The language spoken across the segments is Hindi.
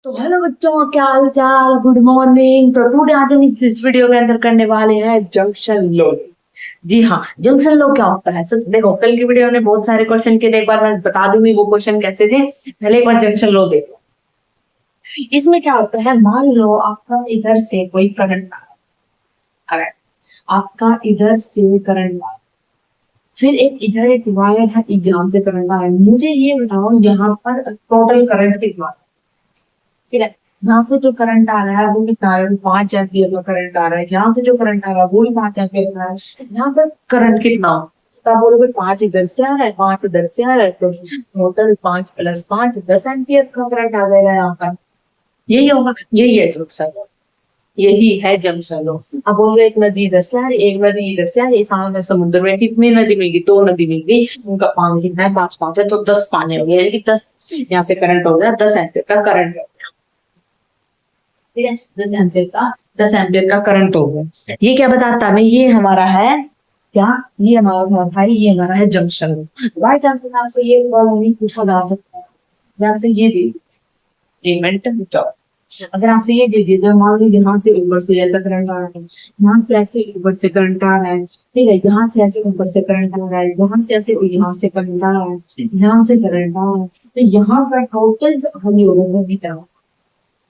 तो हेलो बच्चों, क्या हाल चाल। Good morning. तो टुडे आज हम इस वीडियो के अंदर करने वाले हैं जंक्शन लो। जी हाँ, जंक्शन लो क्या होता है। सच देखो, कल की वीडियो में बहुत सारे क्वेश्चन के लिए एक बार मैं बता दूंगी वो क्वेश्चन कैसे थे। पहले एक बार जंक्शन लो देखो। इसमें क्या होता है, मान लो आपका इधर से कोई करंट आ रहा है। आपका इधर से करंट आ रहा है, फिर एक इधर एक वायर है, यहाँ से करंट आ रहा है। मुझे ये बताओ यहाँ पर टोटल करंट कितना है। ठीक है, यहाँ से जो करंट आ रहा है वो कितना आ रहा है, 5 एम्पियर का करंट आ रहा है। यहाँ से जो करंट आ रहा है वो भी 5 एम्पियर का है। यहाँ पर करंट कितना हो, तो आप बोलोगे 5 इधर से आ रहा है, 5 इधर से आ रहा है, तो टोटल 5 + 5 10 एम्पियर का करंट आ जाएगा यहाँ पर। यही होगा, यही है जंक्शन, यही है जंक्शन। लो अब बोल रहे एक नदी इधर से आ रही, एक नदी इधर से आ रही, सामने समुद्र में कितनी नदी मिल गई, 2 नदी मिल गई। उनका पानी कितना है, 5 5 है, तो 10 पानी हो गया, यानी कि 10 यहाँ से करंट हो गया, 10 एम्पियर का करंट। ठीक है, 10 एम्पियर का करंट हो गया। ये क्या बताता है हमें, ये हमारा है क्या, ये हमारा भाई, ये हमारा है जंक्शन। बाई चांस आपसे ये नहीं पूछा जा सकता है, मैं आपसे ये दे पेमेंट जॉब, अगर आपसे ये दे दिया तो मान लीजिए यहाँ से ऊपर से ऐसा करंट आ रहा है, यहाँ से ऐसे ऊपर से करंट आ रहा है, ठीक है, यहाँ से ऐसे ऊपर से करंट आ रहा है, यहाँ से ऐसे यहाँ से करंट आ रहा है, यहाँ से करंट आ रहा है, तो यहाँ पर टोटल हनी होगा वो कितना।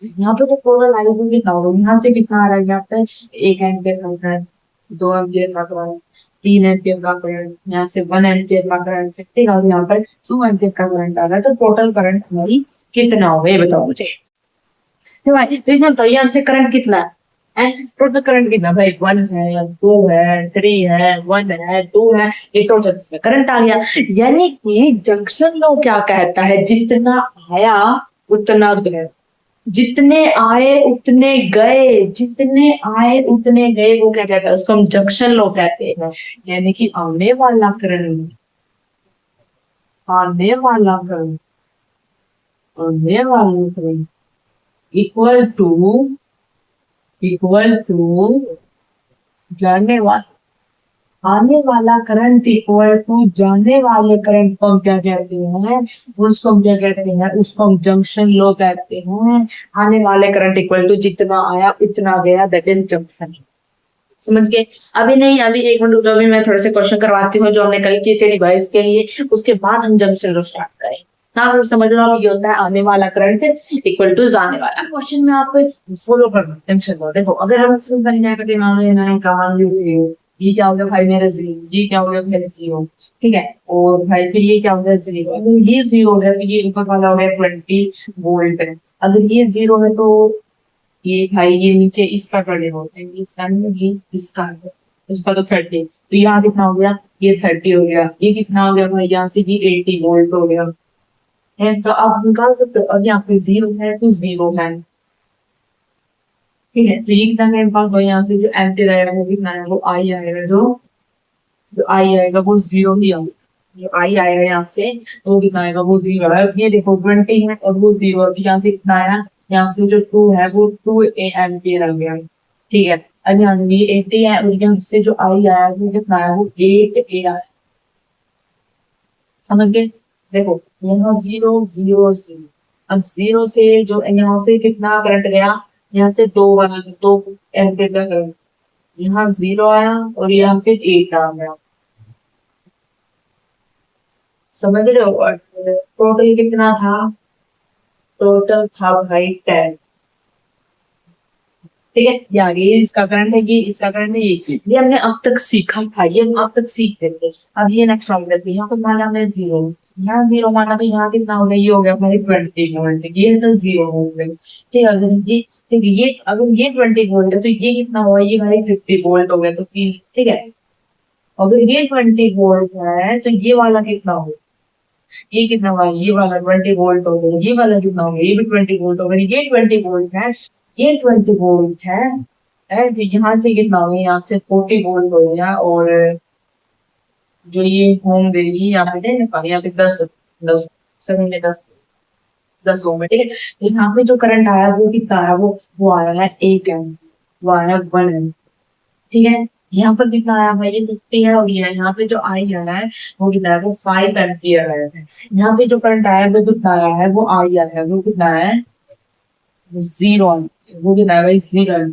यहाँ पे तो टोटल आगे कितना होगा, यहाँ से कितना आ रहा है, यहाँ पे 1 एम्पियर का करंट, 2 एम्पियर का करंट, 3 एम्पियर का करंट, यहाँ से 1 एम्पियर का करंट, ठीक है, और यहाँ पर 2 एम्पियर का करंट आ रहा है। तो टोटल करंट हमारी कितना होगा ये बताओ मुझे। तो भाई तो इसमें बताइए हमसे करंट कितना है, टोटल करंट कितना भाई, 1 है 2 है 3 है 1 है 2 है, ये टोटल करंट आ गया। यानी कि जंक्शन लॉ क्या कहता है, जितना आया उतना गया, जितने आए उतने गए, जितने आए उतने गए, वो क्या कहता है, उसको हम जंक्शन लॉ कहते हैं। यानी कि आने वाला करंट आने वाला करंट इक्वल टू जाने वाला, आने वाला करंट इक्वल टू जाने वाले करंट को हम क्या कहते हैं, उसको हम क्या कहते हैं, उसको हम जंक्शन लॉ कहते हैं। आने वाले करंट इक्वल टू जितना आया उतना गया, दैट इज जंक्शन। समझ गए। अभी नहीं, अभी एक मिनट रुको, अभी मैं थोड़े से क्वेश्चन करवाती हूँ जो हमने कल किए थे डिवाइस के लिए, उसके बाद हम जंक्शन लॉ स्टार्ट करें। हाँ फिर समझ लो, अब ये होता है आने वाला करंट इक्वल टू जाने वाला। क्वेश्चन में आपको फॉलो करना जंक्शन लॉ। देखो अगर हम इसको समझना है तो मान लो ये क्या हो गया भाई मेरा जीरो, ये क्या हो गया भाई जीरो, ठीक है, और भाई फिर ये क्या हो गया जीरो। अगर ये जीरो हो गया तो ये ऊपर वाला हो गया 20 वोल्ट। अगर ये जीरो है तो ये भाई ये नीचे इसका कर होते हैं, इसका नहीं, ये इसका है, उसका तो 30, तो यहाँ कितना हो गया, ये 30 हो गया, ये कितना हो गया भाई, यहाँ से ये 80 वोल्ट हो गया है। तो अब निकाल सकते हो, अब यहाँ पे जीरो है तो जीरो है, ठीक है, तो ये कितना मेरे पास भाई, यहाँ से जो एम्पियर आएगा वो कितना है, वो आई आएगा, जो आई आएगा वो जीरो ही आएगा, जो आई आएगा यहाँ से वो कितना आएगा, वो जीरो है। ये देखो 20 है और वो जीरो है, यहाँ से कितना आया, यहाँ से जो 2 है वो 2 एम्पियर आ गया, ठीक है। अब यहाँ ये 80 है और यहाँ से जो आई आया वो कितना है, वो 8 आया। समझ गए। देखो यहाँ जीरो जीरो जीरो, अब जीरो से जो यहाँ से कितना करंट गया, यहाँ से 2 एम्पियर का करंट, यहाँ जीरो आया और यहाँ फिर 8 आ गया। समझ रहे हो, टोटल कितना था, टोटल था भाई 10, ठीक है। ये आगे ये इसका करंट है, ये इसका करंट है, ये हमने अब तक सीखा था, ये हम अब तक सीखते थे। अब ये नेक्स्ट राउंड करते हैं, यहाँ पर माना हमने जीरो, यहाँ जीरो माना तो यहाँ कितना हो गया, ये हो गया भाई 20 वोल्ट, ये तो जीरो हो गई, ठीक है। अगर ये ठीक है, ये अगर ये 20 वोल्ट है तो ये कितना हुआ, ये भाई 50 वोल्ट हो गया, तो ठीक है। अगर ये 20 वोल्ट है तो ये वाला कितना होगा, ये कितना हुआ, ये वाला 20 वोल्ट हो गया, ये वाला कितना हो गया, ये भी 20 वोल्ट हो गया, ये 20 वोल्ट है, ये 20 वोल्ट है, तो यहाँ से कितना हो गया, यहाँ से 40 वोल्ट हो गया, और जो ये होम देगी यहाँ पे यहाँ पे 10 सेकंड में 10 होंगे, ठीक है। तो यहाँ पे जो करंट आया वो कितना आया, वो आया है 1 एम्प, वो आया 1 एम्प, ठीक है। यहाँ पर कितना आया भाई, ये 50 है, और ये यहाँ पे जो आई आया है वो कितना है, वो 5 एम्पियर आया है। यहाँ पे जो करंट आया है वो कितना आया है, वो आई आया है, वो कितना है जीरो, वो भी ना भाई, जीरो।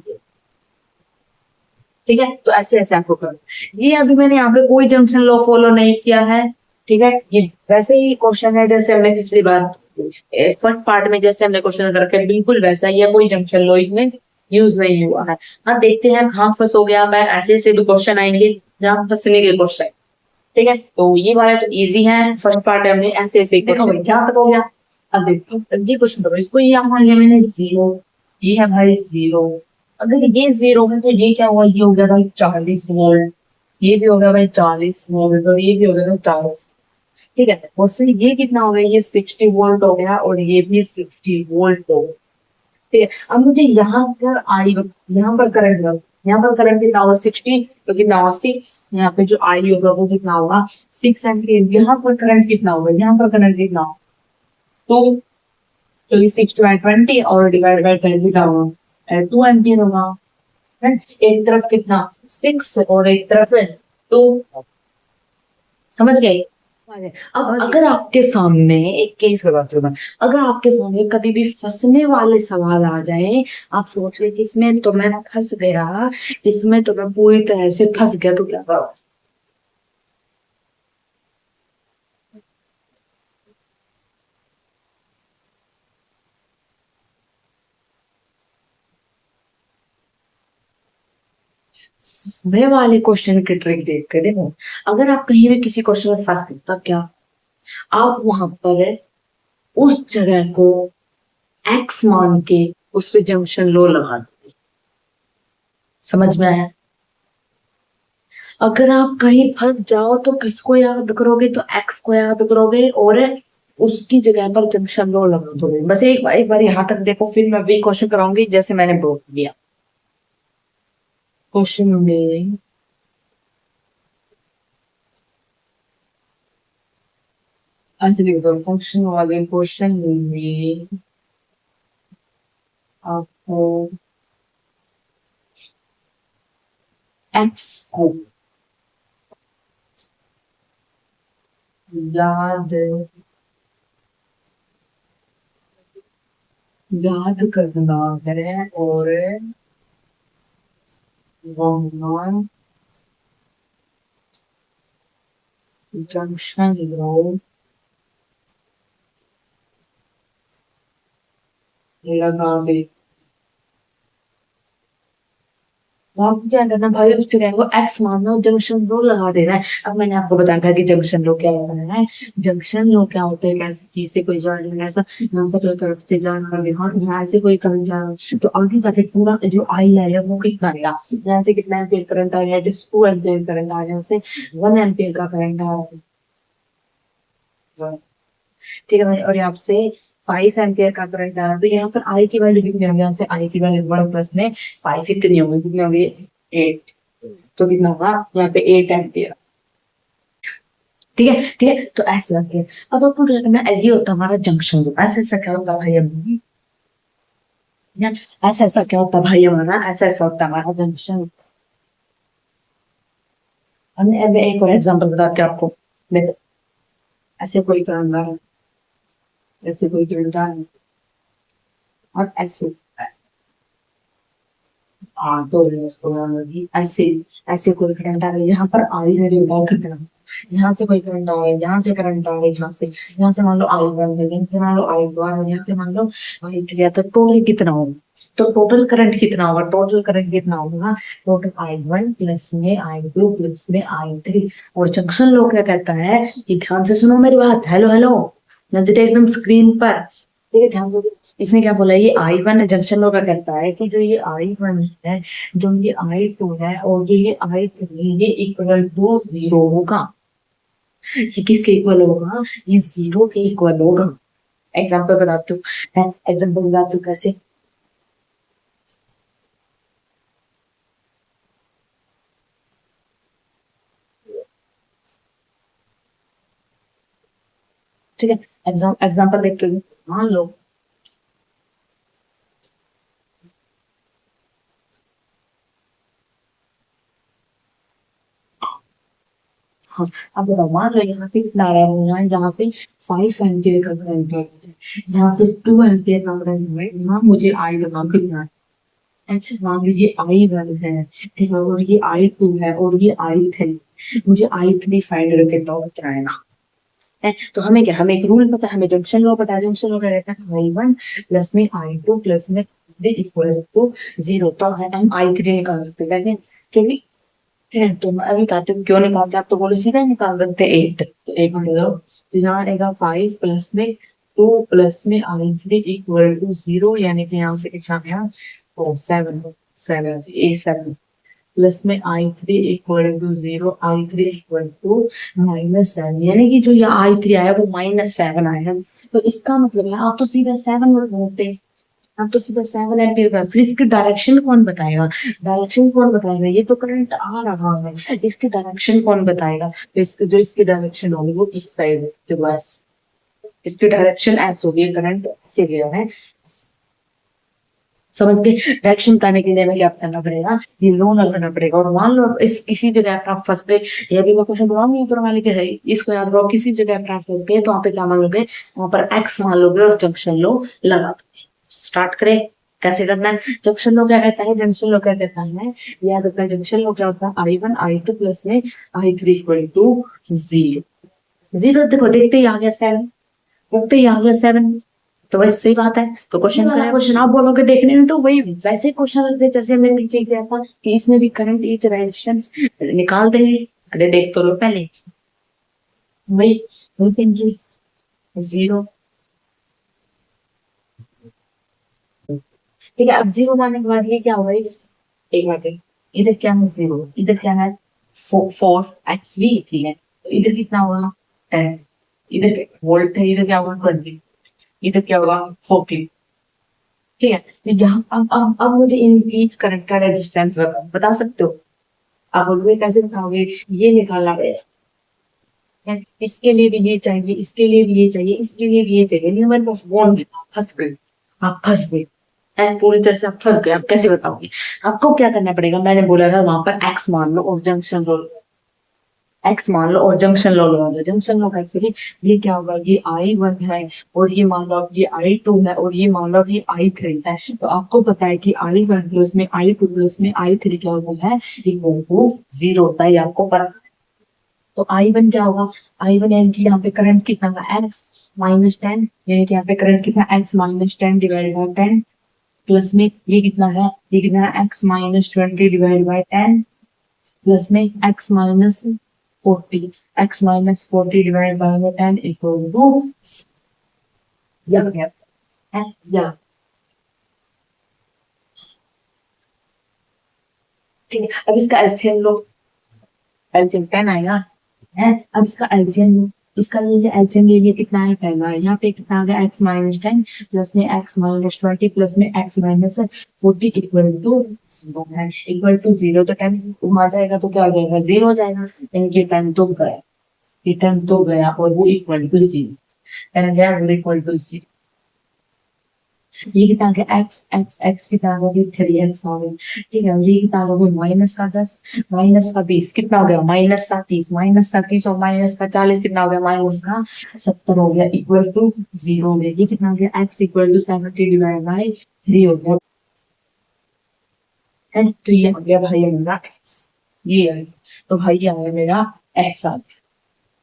ठीक है, तो ऐसे ऐसे आपको करना। ये अभी मैंने यहाँ पे कोई जंक्शन लॉ फॉलो नहीं किया है। ठीक है, ये वैसे ही क्वेश्चन है जैसे हमने पिछली बार फर्स्ट पार्ट में जैसे हमने क्वेश्चन कर रखे, बिल्कुल वैसा ही है, कोई जंक्शन लॉ इसमें यूज नहीं हुआ है। हाँ, देखते हैं कहाँ फंस हो गया मैं, ऐसे ऐसे भी क्वेश्चन आएंगे जहाँ फंसने के क्वेश्चन। ठीक है, तो ये वाला तो इजी है, फर्स्ट पार्ट है, हमने ऐसे ऐसे क्वेश्चन क्या तक हो गया। अब देखो, अब ये क्वेश्चन करो, इसको ये मान लिया मैंने जीरो, ये है भाई जीरो। अगर ये जीरो है तो ये क्या हुआ, ये हो गया भाई 40 वोल्ट, ये भी हो गया भाई 40 वोल्ट, और ये भी हो गया भाई 40। ठीक है, और फिर ये कितना हो गया, ये 60 वोल्ट हो गया, और ये भी 60 वोल्ट हो गया। ठीक है, अब मुझे यहाँ पर आई, यहाँ पर करंट लो, यहाँ पर करंट कितना होगा 60, तो कितना होगा 6, यहाँ पे जो आई होगा वो कितना होगा 6 एम्पियर। यहाँ पर करंट कितना होगा, यहाँ पर करंट कितना होगा 2, तो ये 6/20 और डिवाइड बाय 10 कितना होगा 2 एम्पियर होगा। है? एक तरफ कितना 6 और एक तरफ है 2। समझ गए। अब अगर आपके सामने एक केस बताती हूँ मैं, अगर आपके सामने कभी भी फंसने वाले सवाल आ जाए, आप सोच रहे कि इसमें तो मैं फंस गया, इसमें तो मैं पूरी तरह से फंस गया, तो क्या करो। फंसने वाले क्वेश्चन की ट्रिक देखते देखो, अगर आप कहीं भी किसी क्वेश्चन में फंस गए तब क्या, आप वहां पर उस जगह को एक्स मान के उस पे जंक्शन लो लगा दो। समझ में आया। अगर आप कहीं फंस जाओ तो किसको याद करोगे, तो एक्स को याद करोगे और उसकी जगह पर जंक्शन लो लगा दोगे। बस एक बार यहाँ तक देखो, फिर मैं वही क्वेश्चन कराऊंगी जैसे मैंने बोल दिया। क्वेश्चन में ऐसे लिख दो, फंक्शन वाले क्वेश्चन में आपको एक्स को याद याद करना है, और वहां जंक्शन लो लगा दे। तो आपको क्या करना भाई, उस जगह को एक्स मानना और जंक्शन रो लगा देना है। अब मैंने आपको बताया था कि जंक्शन रो क्या होता है। जंक्शन रो क्या होता है, ऐसी चीज से कोई जा रहा है, ऐसा यहाँ से कोई तरफ से जा रहा है, हाँ यहाँ से कोई करंट जा रहा है, तो आगे जाके पूरा जो आई है वो कितना आएगा, यहाँ से कितना एम्पियर करंट आ रहा है, 2 एम्पियर करंट आ रहा है, यहाँ से 1 एम्पियर का करंट आ रहा है। ठीक है भाई, और यहाँ से 5 एम्पियर का करंट डाला, तो यहाँ पर आई की वैल्यू कितनी होगी, यहाँ से आई की वैल्यू 1 प्लस में 5 कितनी होगी, कितनी होगी 8, तो कितना होगा यहाँ पे 8 एम्पियर। ठीक है, ठीक है, तो ऐसे करके अब आपको क्या करना है, ये होता है हमारा जंक्शन लूप। ऐसा ऐसा क्या होता है भाई अभी, ऐसा ऐसा क्या होता है भाई हमारा, ऐसा ऐसा होता है हमारा जंक्शन। हमने अब एक और एग्जांपल बताते हैं आपको। देखो, ऐसे कोई करंट आ रहा है, ऐसे कोई करंट आ रहा है, और ऐसे ऐसे। हाँ, तो इसको ऐसे ऐसे कोई करंट आ रहा है, यहाँ पर आई मेरी बताओ कितना, यहाँ से कोई करंट आ रहा है, यहाँ से करंट आ रहा है, यहाँ से मान लो आई वन है, यहाँ से मान लो आई टू है, यहाँ से मान लो आई थ्री है, तो टोटल कितना होगा, तो टोटल करंट कितना होगा, टोटल करंट कितना होगा, टोटल आई वन प्लस में आई टू प्लस में आई थ्री। और जंक्शन लो क्या कहता है, ये ध्यान से सुनो मेरी बात, हेलो हेलो, नजर एकदम स्क्रीन पर, ठीक है, ध्यान से। इसने क्या बोला, ये आई वन जंक्शन लॉ का कहता है कि जो ये आई वन है, जो ये आई टू है, और जो ये आई थ्री, ये इक्वल टू जीरो होगा। ये किसके इक्वल होगा, ये जीरो के इक्वल होगा। एग्जाम्पल बताती हूँ, एग्जाम्पल बताती हूँ कैसे। ठीक है, एग्जाम्पल देखते हुए मान लो, हाँ, अब बताओ, मान लो यहाँ पे कितना आया हुआ है, यहाँ से 5 एम्पियर का करंट है, यहाँ से 2 एम्पियर का करंट है, यहाँ मुझे आई लगा कितना है, मान लो ये I1 है, ठीक है, और ये I2 है, और ये I3, मुझे I3 फाइंड करके दो कितना आएगा। तो हमें क्या, हमें एक रूल पता है, हमें जंक्शन लॉ पता है। जंक्शन लॉ क्या कहता है, I1 प्लस में I2 प्लस में इक्वल टू 0। तो हम I3 निकाल सकते हैं कैसे, क्योंकि तो मैं अभी बताती हूँ क्यों निकालते हैं। आप तो बोले सीधा निकाल सकते हैं 8, तो 1 मिनट दो, तो यहाँ आएगा 5 प्लस में 2 प्लस में I3 इक्वल टू 0, यानी कि यहाँ से कितना गया, 7 A7 प्लस में I3 equal to 0, I3 equal to -7, यानी कि जो ये I3 आया वो -7 आया। तो इसका मतलब है आप तो सीधा 7 वर्ड बोलते हैं, आप तो सीधा 7 एम्पियर का, फिर इसकी डायरेक्शन कौन बताएगा, डायरेक्शन कौन बताएगा, ये तो करंट आ रहा है, इसकी डायरेक्शन कौन बताएगा, तो इसकी जो इसकी डायरेक्शन होगी वो इस साइड है, तो बस इसकी डायरेक्शन ऐसे होगी, करंट ऐसे गया है, समझ के। डायरेक्शन बताने के लिए हमें क्या करना पड़ेगा, ये लो लगाना पड़ेगा। और मान लो इस किसी जगह पर आप फंस गए, ये भी मैं क्वेश्चन बनाऊंगी ऊपर वाले के है, इसको याद रखो, किसी जगह पर आप फंस गए तो वहाँ पे क्या मान लोगे, वहां पर एक्स मान लोगे और जंक्शन लो लगा दोगे। स्टार्ट करें, कैसे करना है। जंक्शन लो क्या कहता है, जंक्शन लो क्या कहता है, याद रखना, जंक्शन लो क्या होता है, I1 I2 प्लस में I3 इक्वल टू 0। देखो देखते ही आ गया 7, देखते ही आ गया 7, तो वही सही बात है। तो क्वेश्चन करें, क्वेश्चन आप बोलोगे देखने में तो वही वैसे क्वेश्चन लगते जैसे मैंने नीचे किया था कि इसमें भी करंट ईच रेजिस्टेंस निकाल देंगे। अरे देख तो लो पहले, वही सिंपली 0, ठीक है। अब 0 मानने के बाद ये क्या होगा, एक मिनट, इधर क्या है 0, इधर क्या है 4XV, ठीक है, तो इधर कितना होगा 10, इधर वोल्ट है, इधर क्या होगा 20, इधर क्या होगा 40, ठीक है। तो यहाँ अब मुझे इन ईच करंट का रेजिस्टेंस बता सकते हो, आप बोलोगे कैसे बताओगे, ये निकालना पड़ेगा, इसके लिए भी ये चाहिए, इसके लिए भी ये चाहिए, इसके लिए भी ये चाहिए, नहीं हमारे पास वो नहीं, फंस गए, आप फंस गए, पूरी तरह से आप फंस गए। आप कैसे बताओगे, आपको क्या करना पड़ेगा, मैंने बोला था वहां पर एक्स मान लो और जंक्शन लो, एक्स मान लो और जंक्शन लो लगा दो। जंक्शन लो कैसे, ये क्या होगा, ये I1 है, और ये मान लो ये I2 है, और ये मान लो ये I3 है। तो आपको पता है कि I1 प्लस में I2 प्लस में I3 क्या होता है, इक्वल टू 0 होता है, आपको पता। तो I1 क्या होगा, I1 यानी कि यहाँ पे करंट कितना होगा, x -10, यानी कि यहाँ पे करंट कितना, x -10 डिवाइड बाई 10, प्लस में ये कितना है, ये कितना है x -20 डिवाइड बाई 10, प्लस में x -40, x -40 divide by 10 equal to, या ठीक है। अब इसका एलसीएम लो, एलसीएम 10 आएगा है। अब इसका एलसीएम लो, इसका ये एलसीएम ले लिया, कितना है 10 आया, यहाँ पे कितना आ गया x -10 प्लस में x -20 प्लस में x -40 इक्वल टू 0 है, इक्वल टू 0। तो 10 घुमा जाएगा तो क्या हो जाएगा, 0 हो जाएगा, यानी कि 10 तो गया, ये 10 तो गया और वो इक्वल टू 0, 10 गया वो इक्वल टू 0। ये कितना आ गया, x कितना आ गया, 3x आ गया, ठीक है। ये कितना आ गया, -10 -20 कितना हो गया, -30 और -40 कितना हो गया, -70 हो गया, इक्वल टू 0 हो गया। ये कितना हो गया, x equal to 70 divide by 3 हो गया, तो ये हो गया भाई मेरा x, ये है, तो भाई ये आया मेरा x आ गया,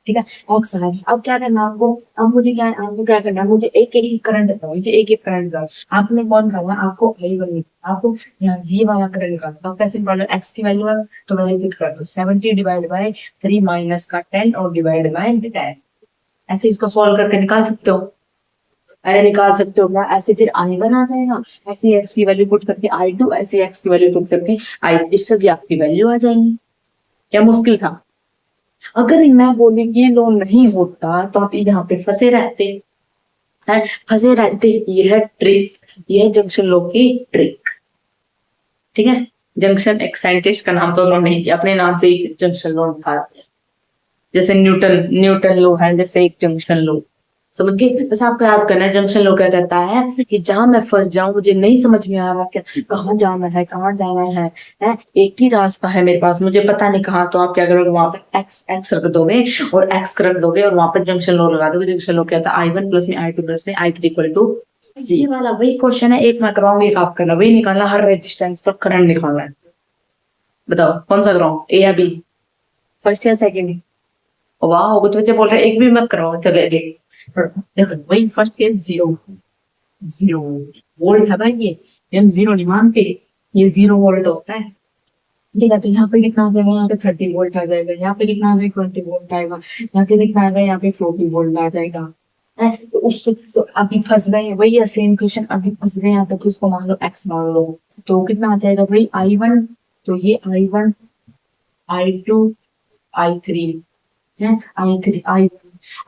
ठीक है। एक्स है, अब क्या करना आपको, अब मुझे क्या, आपको क्या करना है, मुझे एक एक करंट बताओ, मुझे एक एक करंट बताओ। आपने कौन करना, आपको I1, आपको यहाँ ये वाला करंट निकालना, तो कैसे निकाल लो, एक्स की वैल्यू है तो मैंने लिख कर दो 70 डिवाइड बाय 3 माइनस का 10 और डिवाइड बाय 10, ऐसे इसको सॉल्व करके निकाल सकते हो। अरे निकाल सकते हो क्या, ऐसे फिर I1 आ जाएगा, ऐसे एक्स की वैल्यू पुट करके I2, ऐसे एक्स की वैल्यू पुट करके I, इससे भी आपकी वैल्यू आ जाएगी। क्या मुश्किल था, अगर मैं बोली ये लो नहीं होता तो आप यहाँ पे फंसे रहते हैं, फंसे रहते। ये है ट्रिक, ये है जंक्शन लो की ट्रिक, ठीक है। जंक्शन, एक साइंटिस्ट का नाम तो उन्होंने नहीं किया, अपने नाम से एक जंक्शन लो था, जैसे न्यूटन लो है, जैसे एक जंक्शन लो, समझ गए। बस आपको याद करना है जंक्शन लॉ क्या कहता है कि जहां मैं फंस जाऊं, मुझे नहीं समझ में आ रहा क्या कहाँ जाना है, कहाँ जाना है, एक ही रास्ता है मेरे पास, मुझे पता नहीं कहाँ, तो आप क्या करोगे, वहां पर एक्स एक्स रख दोगे और एक्स रख दोगे और वहां पर जंक्शन लॉ लगा दोगे। जंक्शन लॉ क्या होता है, I1 प्लस में I2 प्लस में I3 इक्वल टू जी वाला वही क्वेश्चन है, एक मैं कराऊंगी, एक आप करना, वही निकालना, हर रेजिस्टेंस पर करंट निकालना है। बताओ कौन सा कराऊं, ए या बी, फर्स्ट या सेकंड? वाह, कुछ बच्चे बोल रहे हैं एक भी मत कराओ, चले देखो वही first case zero, zero volt है भाई, ये हम जीरो नहीं मानते, ये जीरो वोल्ट होता है। ठीक है, तो यहाँ पे कितना आ जाएगा, यहाँ पे 30 वोल्ट आ जाएगा, यहाँ पे कितना आ जाएगा, 20 वोल्ट आएगा, यहाँ पे कितना आएगा, यहाँ पे 40 वोल्ट आ जाएगा। है तो उस तो अभी फंस गए, वही है सेम क्वेश्चन, अभी फंस गए यहाँ पे, तो उसको मान लो एक्स मान लो, तो कितना आ जाएगा भाई I1, तो ये I1 I2 I3 है,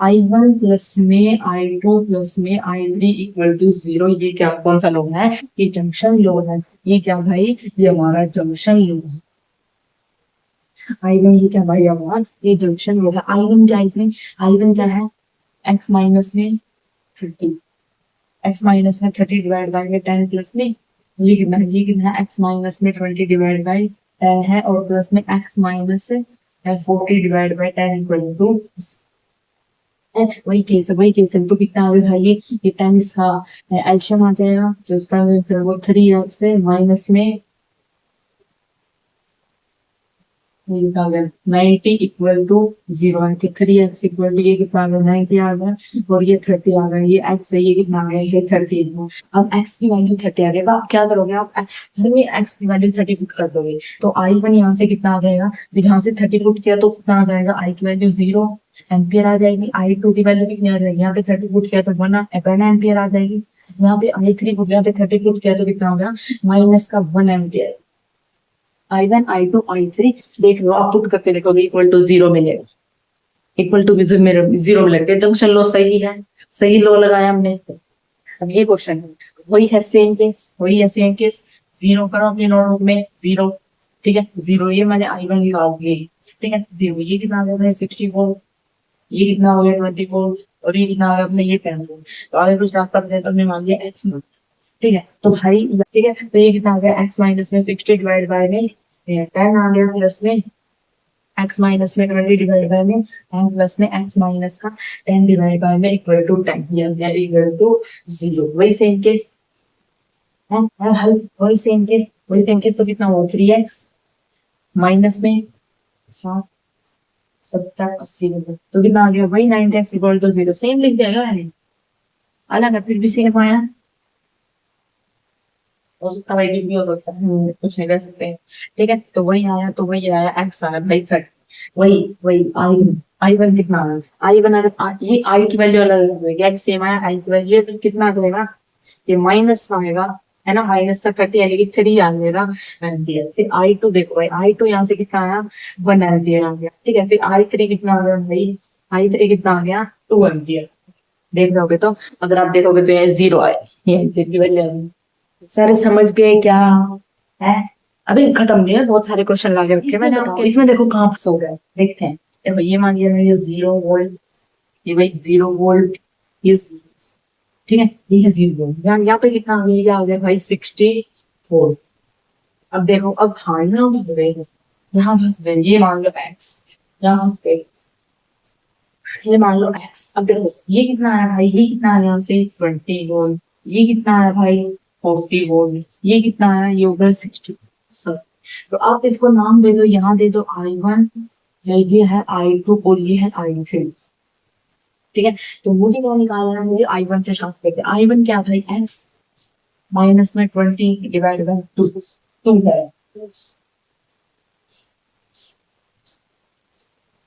I1 प्लस में I2 प्लस में I3 इक्वल टू 0। ये क्या कौन सा लॉ है, ये जंक्शन लॉ है। ये क्या भाई, ये हमारा जंक्शन लॉ है। I1 ये क्या भाई हमारा, ये जंक्शन लॉ है। I1 क्या है इसमें, I1 क्या है, x माइनस में 30, x माइनस में 30 डिवाइड बाय 10 प्लस में ये कितना है, ये कितना है, x माइनस में 20 डिवाइड बाय 10 है और प्लस में x minus 40 divide by 10 equal to वही केस है। तो कितना होगा भाई, ये 10 इसका एल्शियम आ जाएगा, तो इसका वो 3x से माइनस में 90 इक्वल टू 0 है, तो 3x इक्वल टू ये कितना आ गया, 90 आ गया और ये 30 आ गया, ये x है, ये कितना आ गया, ये 30। अब x की वैल्यू 30 आ गया, आप क्या करोगे, आप हर में x की वैल्यू 30 पुट कर दोगे, तो I1 यहाँ से कितना आ जाएगा, तो यहाँ से 30 पुट किया तो कितना आ जाएगा, I की वैल्यू 0 एम्पियर आ जाएगी, I2 की वैल्यू कितनी आ जाएगी, यहाँ पे 30 पुट किया तो 1 एम्पियर आ जाएगी, यहाँ पे I3 पुट, यहाँ पे 30 पुट किया तो कितना हो गया, माइनस का 1 एम्पियर। I1 I2 I3 देख लो, आप पुट करके देखोगे इक्वल टू 0 मिलेगा, इक्वल टू 0 मिलेगा। जंक्शन लॉ सही है, सही लॉ लगाया हमने। अब ये क्वेश्चन है, वही है सेम केस, वही है सेम केस, 0 करो अपने नोटबुक में 0, ठीक है 0, ये मैंने I1 निकाल दिए, ठीक है 0, ये कितना आ गया 60 वोल्ट, ये कितना हो गया 20 वोल्ट और ये कितना आ गया अपने ये 10 वोल्ट। तो आगे कुछ रास्ता हमने मान लिया x, ठीक है, तो भाई ठीक है, तो ये कितना आ गया x माइनस में 60 डिवाइड बाय में 10 आ गया, प्लस में x माइनस में 20 डिवाइड बाय में 10 प्लस में x माइनस का 10 डिवाइड बाय में इक्वल टू 10 या इक्वल टू 0। वही सेम केस है, हल वही सेम केस, तो कितना हुआ 3x माइनस में 7 70 80 तो कितना आ गया भाई 90x इक्वल टू 0। सेम लिख दिया मैंने, अलग है फिर भी सेम आया, हो सकता है भी हो सकता है, कुछ नहीं कर सकते, ठीक है। तो वही आया, तो वही आया x आया भाई 30, वही वही I1 कितना आया, I1 ये I की वैल्यू अलग है, x सेम आया, I की वैल्यू तो कितना करेगा, ये माइनस आएगा है ना, माइनस का 30 यानी कि 3 आ जाएगा एम्पियर। फिर I2 देखो भाई, I2 यहाँ से कितना आया 1 एम्पियर आ गया, ठीक है। फिर I3 कितना आ गया भाई, I3 कितना आ गया 2 एम्पियर। देख रहे तो अगर आप देखोगे तो ये 0 आए, ये एम्पियर की वैल्यू आई। सर समझ गए क्या है, अभी खत्म नहीं है, बहुत सारे क्वेश्चन लाके रखे मैंने आपके, इसमें देखो कहाँ फंस हो गए, देखते हैं। देखो ये मान लिया मैंने 0 वोल्ट, ये भाई 0 वोल्ट, ये ठीक है, ये है 0 वोल्ट, यहाँ पे कितना आ गया भाई 60 वोल्ट। अब देखो, अब हाँ यहाँ फंस गए, यहाँ फंस गए, ये मान लो x, यहाँ फंस गए, ये मान लो x। अब देखो ये कितना आया भाई, ये कितना आया यहाँ से 20 वोल्ट, ये कितना आया भाई 40 वोल्ट, ये कितना आया, ये होगा 60। तो आप इसको नाम दे दो, यहाँ दे दो I1, ये है I2 और ये है I3, ठीक है। तो मुझे क्या निकालना है, मुझे I1 से स्टार्ट करते हैं। I1 क्या भाई x माइनस में 20 डिवाइड बाय 2 है।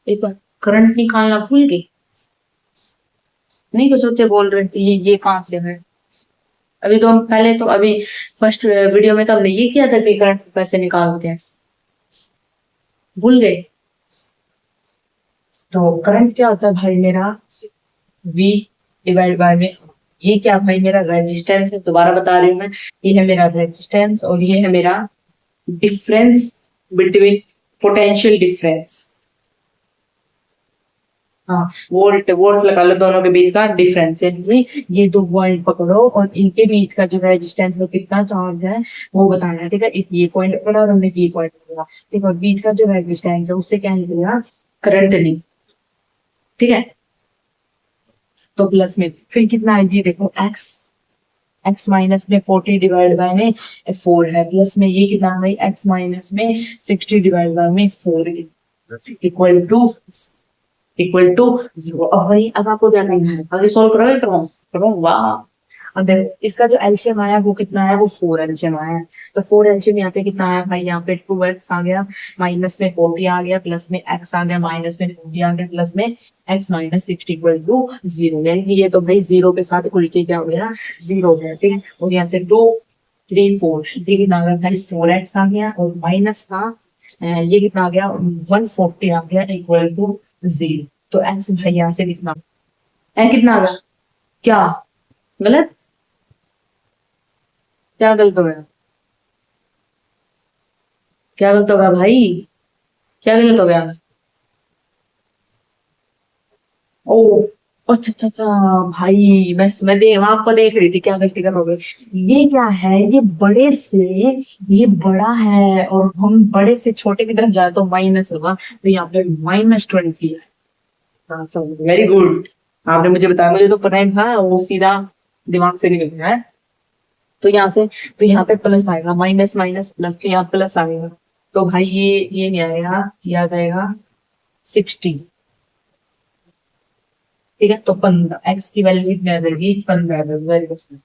एक बार करंट निकालना भूल गए, नहीं कुछ बच्चे बोल रहे हैं ये कहाँ से है, अभी तो हम पहले तो अभी फर्स्ट वीडियो में तो हमने ये किया था कि करंट कैसे निकालते हैं, भूल गए। तो करंट क्या होता है भाई मेरा V डिवाइड बाय में, ये क्या भाई मेरा रेजिस्टेंस है, दोबारा बता रही हूँ मैं, ये है मेरा रेजिस्टेंस और ये है मेरा डिफरेंस बिटवीन पोटेंशियल डिफरेंस, हाँ, वोल्ट वोल्ट लगा लो दोनों के बीच का डिफरेंस, यानी ये दो पॉइंट पकड़ो और इनके बीच का जो रेजिस्टेंस वो कितना चार्ज है वो बताना है। ठीक है, एक ये पॉइंट पकड़ा और हमने ये पॉइंट पकड़ा, ठीक है, बीच का जो रेजिस्टेंस है उससे क्या निकलेगा, करंट नहीं। ठीक है, तो प्लस में फिर कितना है जी, देखो एक्स, एक्स माइनस में 40 डिवाइड बाय में 4 है, प्लस में ये कितना है भाई, एक्स माइनस में 60 डिवाइड बाय में 4 इक्वल टू, इक्वल टू 0। अब वही, अब आपको क्या करना है, आगे सोल्व करोगे, करो वाह। अब देखो इसका जो एलसीएम आया वो कितना है, वो 4 एलसीएम आया। तो 4 एलसीएम यहाँ पे कितना आया भाई, यहाँ पे 2x आ गया, माइनस में 40 आ गया, प्लस में x आ गया, माइनस में 40 आ गया, प्लस में x माइनस 60 इक्वल टू 0। यानी कि ये तो भाई 0 के साथ उल्ट के क्या हो गया, 0 हो गया। ठीक है, और यहाँ से 2 3 4 ये कितना आ गया, 4x आ गया, और माइनस था ये कितना आ गया, 140 आ गया इक्वल टू 0। तो x भाई यहाँ से कितना, कितना आ गया, क्या गलत, क्या गलत हो गया, क्या गलत हो गया भाई, क्या गलत हो गया, ओ अच्छा अच्छा अच्छा, भाई मैं वहां आपको देख रही थी क्या गलती करोगे। ये क्या है, ये बड़े से, ये बड़ा है और हम बड़े से छोटे की तरफ जाए तो माइनस होगा, तो यहाँ पे -20 है। हाँ, सब वेरी गुड, आपने मुझे बताया, मुझे तो पता ही था, वो सीधा दिमाग से निकल गया है। तो यहाँ से, तो यहाँ पे प्लस आएगा, माइनस माइनस प्लस, तो यहाँ प्लस आएगा, तो भाई ये नहीं आएगा, ये आ जाएगा 60। ठीक है, तो 15, एक्स की वैल्यू कितनी आ जाएगी, 15 आ जाएगी, वेरी गुड।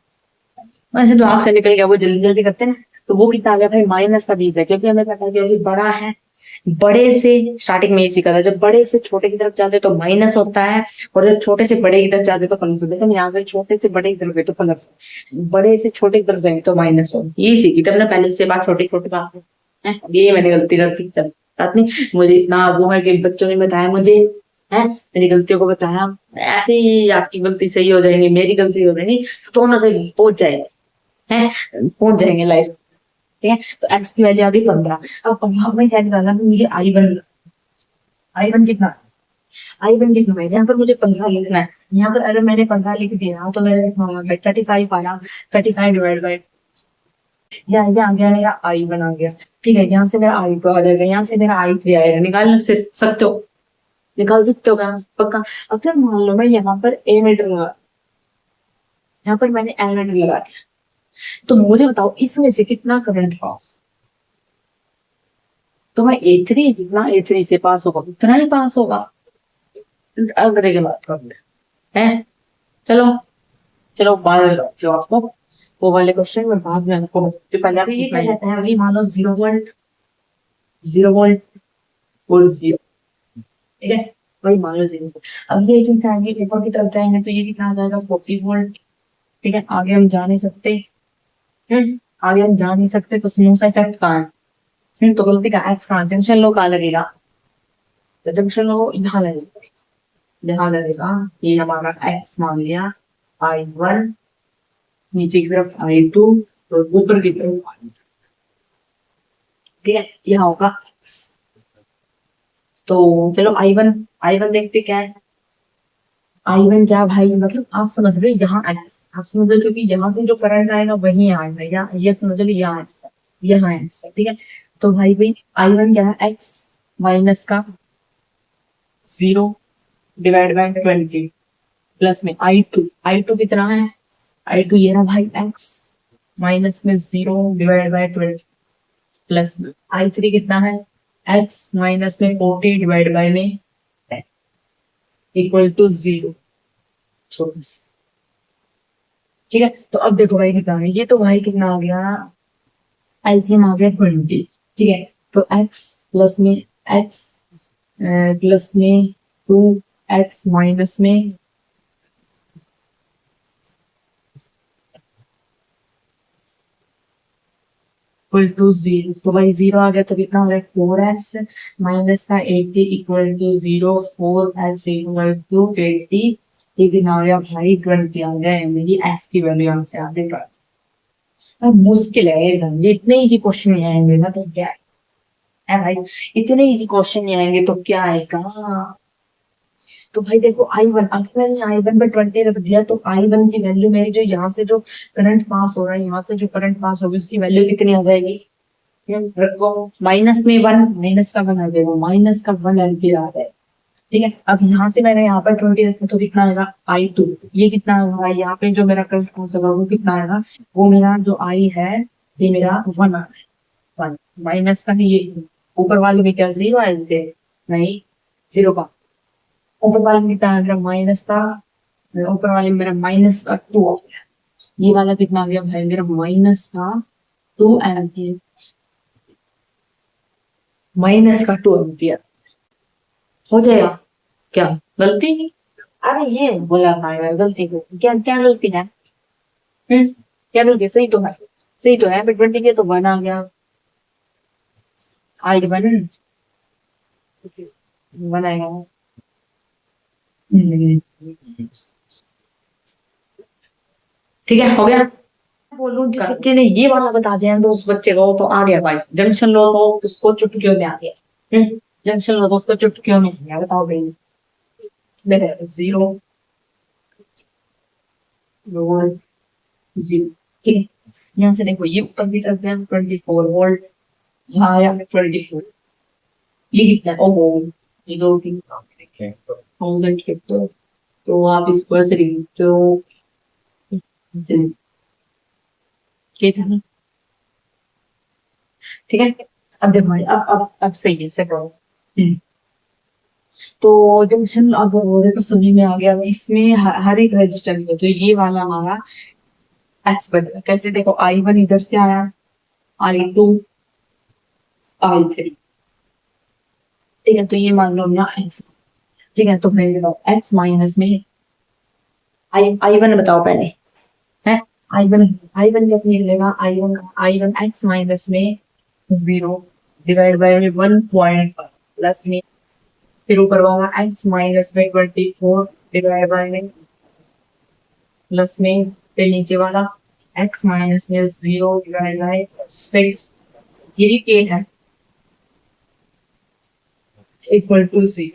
वैसे तो आग से निकल गया, वो जल्दी जल्दी करते हैं ना। तो वो कितना आ गया भाई, -20 है, क्योंकि हमें पता है कि अभी बड़ा है, बड़े से स्टार्टिंग में ये सीखा था, जब बड़े से छोटे की तरफ जाते तो माइनस होता है, और जब छोटे से बड़े की तरफ जाते तो प्लस होता है। यहाँ से छोटे से बड़े की तरफ गए तो प्लस, बड़े से छोटे की तरफ जाएंगे तो माइनस हो, यही सीखी थी हमने पहले से बात, छोटी छोटी बात है। ये मैंने गलती करती, चल बात नहीं, मुझे इतना वो है कि बच्चों ने बताया मुझे, है मेरी गलतियों को बताया, ऐसे ही आपकी गलती सही हो जाएंगी, मेरी गलती हो जाएगी, तो दोनों से पहुंच जाएंगे, हैं पहुंच जाएंगे लाइफ। ठीक है, तो एक्स की वैल्यू आ गई 15। अब हमें क्या निकालना है, मुझे आई वन कितना, आई वन कितना है, यहाँ पर मुझे 15 लिखना है। यहाँ पर अगर मैंने 15 लिख दिया तो मेरे 35 आया, 35 डिवाइड बाई, यहाँ आ गया मेरा आई वन आ गया। ठीक है, यहाँ से मेरा आई 2 आ जाएगा, यहाँ से मेरा आई 3 आएगा, निकाल सकते हो, निकाल सकते हो क्या, पक्का। अगर मान लो मैं यहाँ पर एमीटर लगा, यहाँ पर मैंने एमीटर लगा दिया, तो मुझे बताओ इसमें से कितना करंट पास, तो मैं A3 जितना A3 से पास होगा उतना ही पास होगा। अगले के बात करते हैं, चलो चलो बाद में जो आपको वो वाले क्वेश्चन में बाद में आपको, तो पहले आप ये क्या कहते हैं, अभी मान लो 0 वोल्ट, 0 वोल्ट और 0। ठीक है, वही मान लो 0। अब ये चीज आएंगे ऊपर की तरफ जाएंगे तो ये कितना आ जाएगा, 40 वोल्ट। ठीक है, आगे हम जा नहीं सकते, आगे हम जा नहीं सकते, तो स्मूथ इफेक्ट कहाँ है, तो गलती का एक्स कहाँ, जंक्शन लो कहाँ लगेगा, तो जंक्शन लो यहाँ लगेगा, यहाँ लगेगा, ये हमारा एक्स मान लिया, I1, नीचे की तरफ I2, और ऊपर की तरफ I2। ठीक है, यहाँ होगा x। तो चलो I1 देखते क्या है, I1 क्या भाई, मतलब आप समझ रहे हो, यहाँ x आप समझ रहे हो, क्योंकि यहाँ से जो करंट आएगा वही आएगा, या ये समझ लो यहाँ x, यहाँ x। ठीक है, तो भाई I1 क्या है, x माइनस का 0 डिवाइड बाय 20, प्लस में I2 कितना है, I2 ये रहा भाई x माइनस में 0 डिवाइड बाय 20, प्लस I3 कितना है, x माइनस में 40 डिवाइड बाय में 10 इक्वल टू 0। छोटा सा, ठीक है, तो अब देखो भाई कितना है, ये तो भाई कितना आ गया, एलसीएम आ गया 20। ठीक है, तो x प्लस में x प्लस में 2x माइनस में इक्वल टू 0, तो भाई 0 आ गया, तो कितना हो गया, 4x माइनस का 80 equal to 0, 4x equal to 20। ये कितना आ गया भाई, 20 आ गया, मेरी x की वैल्यू यहाँ से आते पास। अब मुश्किल है ये, इतने ही क्वेश्चन नहीं आएंगे ना तो क्या है भाई, इतने ही क्वेश्चन नहीं आएंगे तो क्या आएगा, तो भाई देखो I1, अब मैंने I1 पे 20 रख दिया, तो I1 की वैल्यू मेरी जो यहाँ से जो करंट पास हो रहा है, यहाँ से जो करंट पास होगी उसकी वैल्यू कितनी आ जाएगी? रखो माइनस में 1, माइनस का 1 आ जाएगा, माइनस का 1 एम्पियर आ जाएगा। ठीक है, अब यहाँ से मैंने यहाँ पर 20 रखा तो कितना आएगा? I2। ये कितना होगा? यहाँ पे जो मेरा करंट पास होगा वो कितना आएगा? वो मेरा जो I है ये मेरा 1 आ रहा है, 1 माइनस का ये ऊपर वाले में क्या 0 आएंगे? नहीं, 0 का ऊपर वाले में कितना आ गया? माइनस का, ऊपर वाले में मेरा माइनस का 2 आ गया। ये वाला कितना आ गया भाई? मेरा माइनस का 2 एम्पियर, माइनस का 2 एम्पियर हो जाएगा क्या? गलती? अरे ये बोला भाई गलती को, क्या क्या गलती है? क्या गलती? सही तो है, सही तो है, बट 20 के तो 1 आ गया। I1 1 आएगा। ठीक है, हो गया। बोलूं जिस बच्चे ने ये वाला बता दिया तो उस बच्चे को तो आ गया भाई, जंक्शन लो तो उसको चुटकियों में आ गया। जंक्शन लो तो उसको चुटकियों में आ गया। बताओ भाई, देखो 0 0, ठीक है। यहाँ से देखो ये ऊपर की तरफ गया 24 वोल्ट, यहाँ आया 24। ये कितना है? ओहो, ये 2-3 1000 तो आप इसको ऐसे लिख दो, ये था ना? ठीक है, अब देखो भाई, अब सही है से करो। तो जंक्शन अब देखो समझ में आ गया। इसमें हर एक रेजिस्टेंस है, तो ये वाला हमारा एक्स बनेगा। कैसे? देखो I1 इधर से आया, I2 I3, ठीक है, तो ये मान लो ना एक्स। ठीक है, तो फिर एक्स माइनस में I1 बताओ पहले है। I1 कैसे निकलेगा? I1 एक्स माइनस में 0 डिवाइड बाय 1.5 प्लस में, फिर ऊपर वाला एक्स माइनस में 24 डिवाइड बाय प्लस में, फिर नीचे वाला एक्स माइनस में 0 डिवाइड बाय 6, ये के है इक्वल टू 0।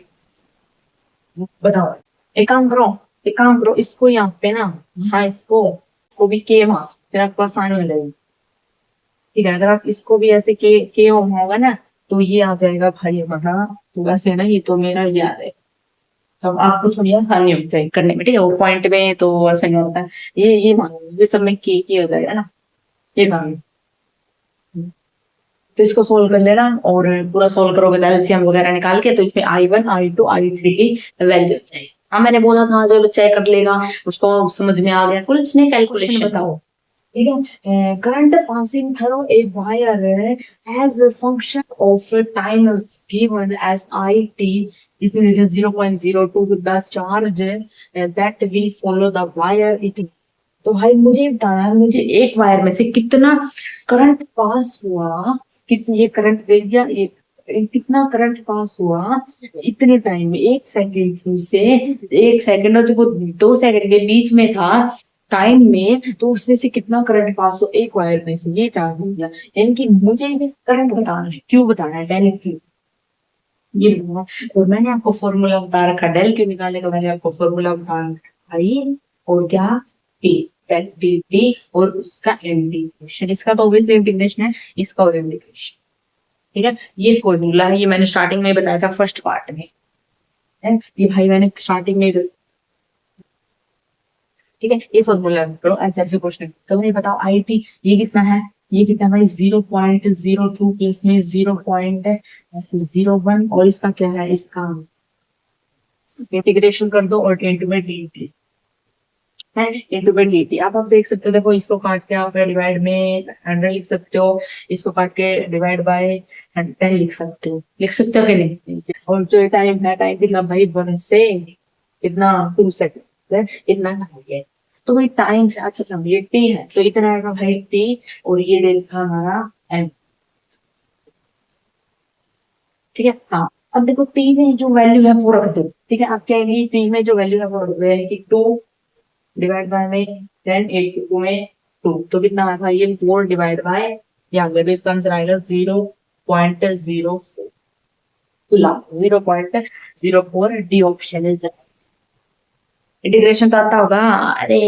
बताओ, एक काम करो, इसको यहाँ पे ना, हाँ इसको भी के वहां, फिर आपको आसानी हो जाएगी। ठीक है, अगर आप इसको भी ऐसे के होगा ना तो ये आ जाएगा भाई हमारा, तो वैसे ना ये तो मेरा याद है, तब आपको थोड़ी आसानी हो जाएगी करने में। ठीक है, वो पॉइंट में तो ऐसा नहीं होता है। ये मानो ये सब में के हो जाएगा ना, ये काम। तो इसको सोल्व कर लेना, और पूरा सोल्व करोगे तो एलसीएम वगैरह निकाल के, तो इसमें I1 I2 I3 की वैल्यू चाहिए। हाँ, मैंने बोला था जो चेक कर लेगा उसको समझ में आ गया। कुछ नहीं, कैलकुलेशन बताओ। ठीक है, current passing through a wire as a function of time is given as IT is 0.02 the charge that will follow the wire it। तो भाई मुझे बताना है, मुझे एक वायर में से कितना करंट पास हुआ, कितनी ये करंट एरिया, कितना करंट पास हुआ इतने टाइम में, 1 सेकंड से 1 सेकंड और जो वो 2 सेकंड के बीच में था टाइम में, तो उसमें से कितना करंट पास हुआ एक वायर में से, ये चाहिए। यानी कि मुझे करंट बताना है। क्यों बताना है? डायरेक्टली ये बताना। और मैंने आपको फॉर्मूला बता रखा, डेल क्यों निकालने का मैंने आपको फॉर्मूला बता रखा। आई और क्या टी, डेल डी टी और उसका इंटीग्रेशन, इसका तो ऑब्वियसली इंटीग्रेशन है, इसका और इंटीग्रेशन। ठीक है, ये फॉर्मूला है, ये मैंने स्टार्टिंग में बताया था फर्स्ट पार्ट में है, ये भाई मैंने स्टार्टिंग में। ठीक है, ये फॉर्मूला करो ऐसे ऐसे क्वेश्चन। तो मुझे बताओ आई टी ये कितना है? ये कितना भाई 0.02 प्लस में 0.01, और इसका क्या है? इसका इंटीग्रेशन कर दो और इंटू में dt है, इंटू में dt। अब आप देख सकते हो, देखो इसको काट के आप डिवाइड में 100 लिख सकते हो, इसको काट के डिवाइड बाय 10 लिख सकते हो, कि नहीं? और जो टाइम है, टाइम कितना भाई 1 से कितना 2 सेकंड, इतना टाइम है। तो भाई टाइम है, अच्छा ये टी है, तो इतना आएगा भाई टी, और ये दे रखा हमारा एम। ठीक है, हाँ। अब देखो टी में जो वैल्यू है वो रख दो। ठीक है, आप कहेंगे टी में जो वैल्यू है वो रख दो, यानी कि 2 डिवाइड बाय में 10 8 में 2, तो कितना है भाई? ये 4 डिवाइड बाय, यहाँ पे इसका आंसर आएगा 0.04। 0.04 डी ऑप्शन इज इंटीग्रेशन तो आता होगा। अरे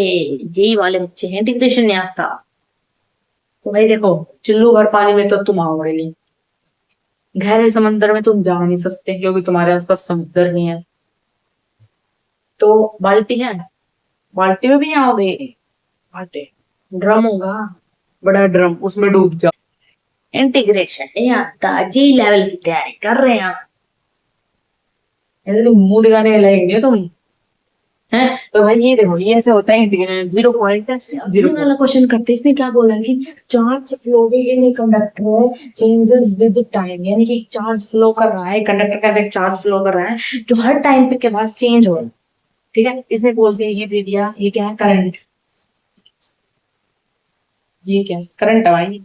जी वाले बच्चे हैं, इंटीग्रेशन नहीं आता। तो भाई देखो, चुल्लू भर पानी में तो तुम आओगे नहीं, गहरे समंदर में तुम जा नहीं सकते क्योंकि तुम्हारे आसपास समुद्र नहीं है। तो बाल्टी है, बाल्टी में भी नहीं आओगे। बाल्टी, ड्रम होगा, बड़ा ड्रम, उसमें डूब जाओ। इंटीग्रेशन नहीं आता, जी लेवल की तैयारी कर रहे हैं आप। ऐसे तो मुंह दिखाने लगेंगे तुम। है तो भाई ये देखो, ये ऐसे होता है 0.0 वाला क्वेश्चन करते हैं। इसने क्या बोला कि charge flowing in a conductor changes with time, यानी कि चार्ज फ्लो कर रहा है, कंडक्टर का एक चार्ज फ्लो कर रहा है जो हर टाइम पे के बाद चेंज हो रहा है। ठीक है, इसने बोल दिया, ये दे दिया, ये क्या है, करंट। ये क्या है, करंट है भाई।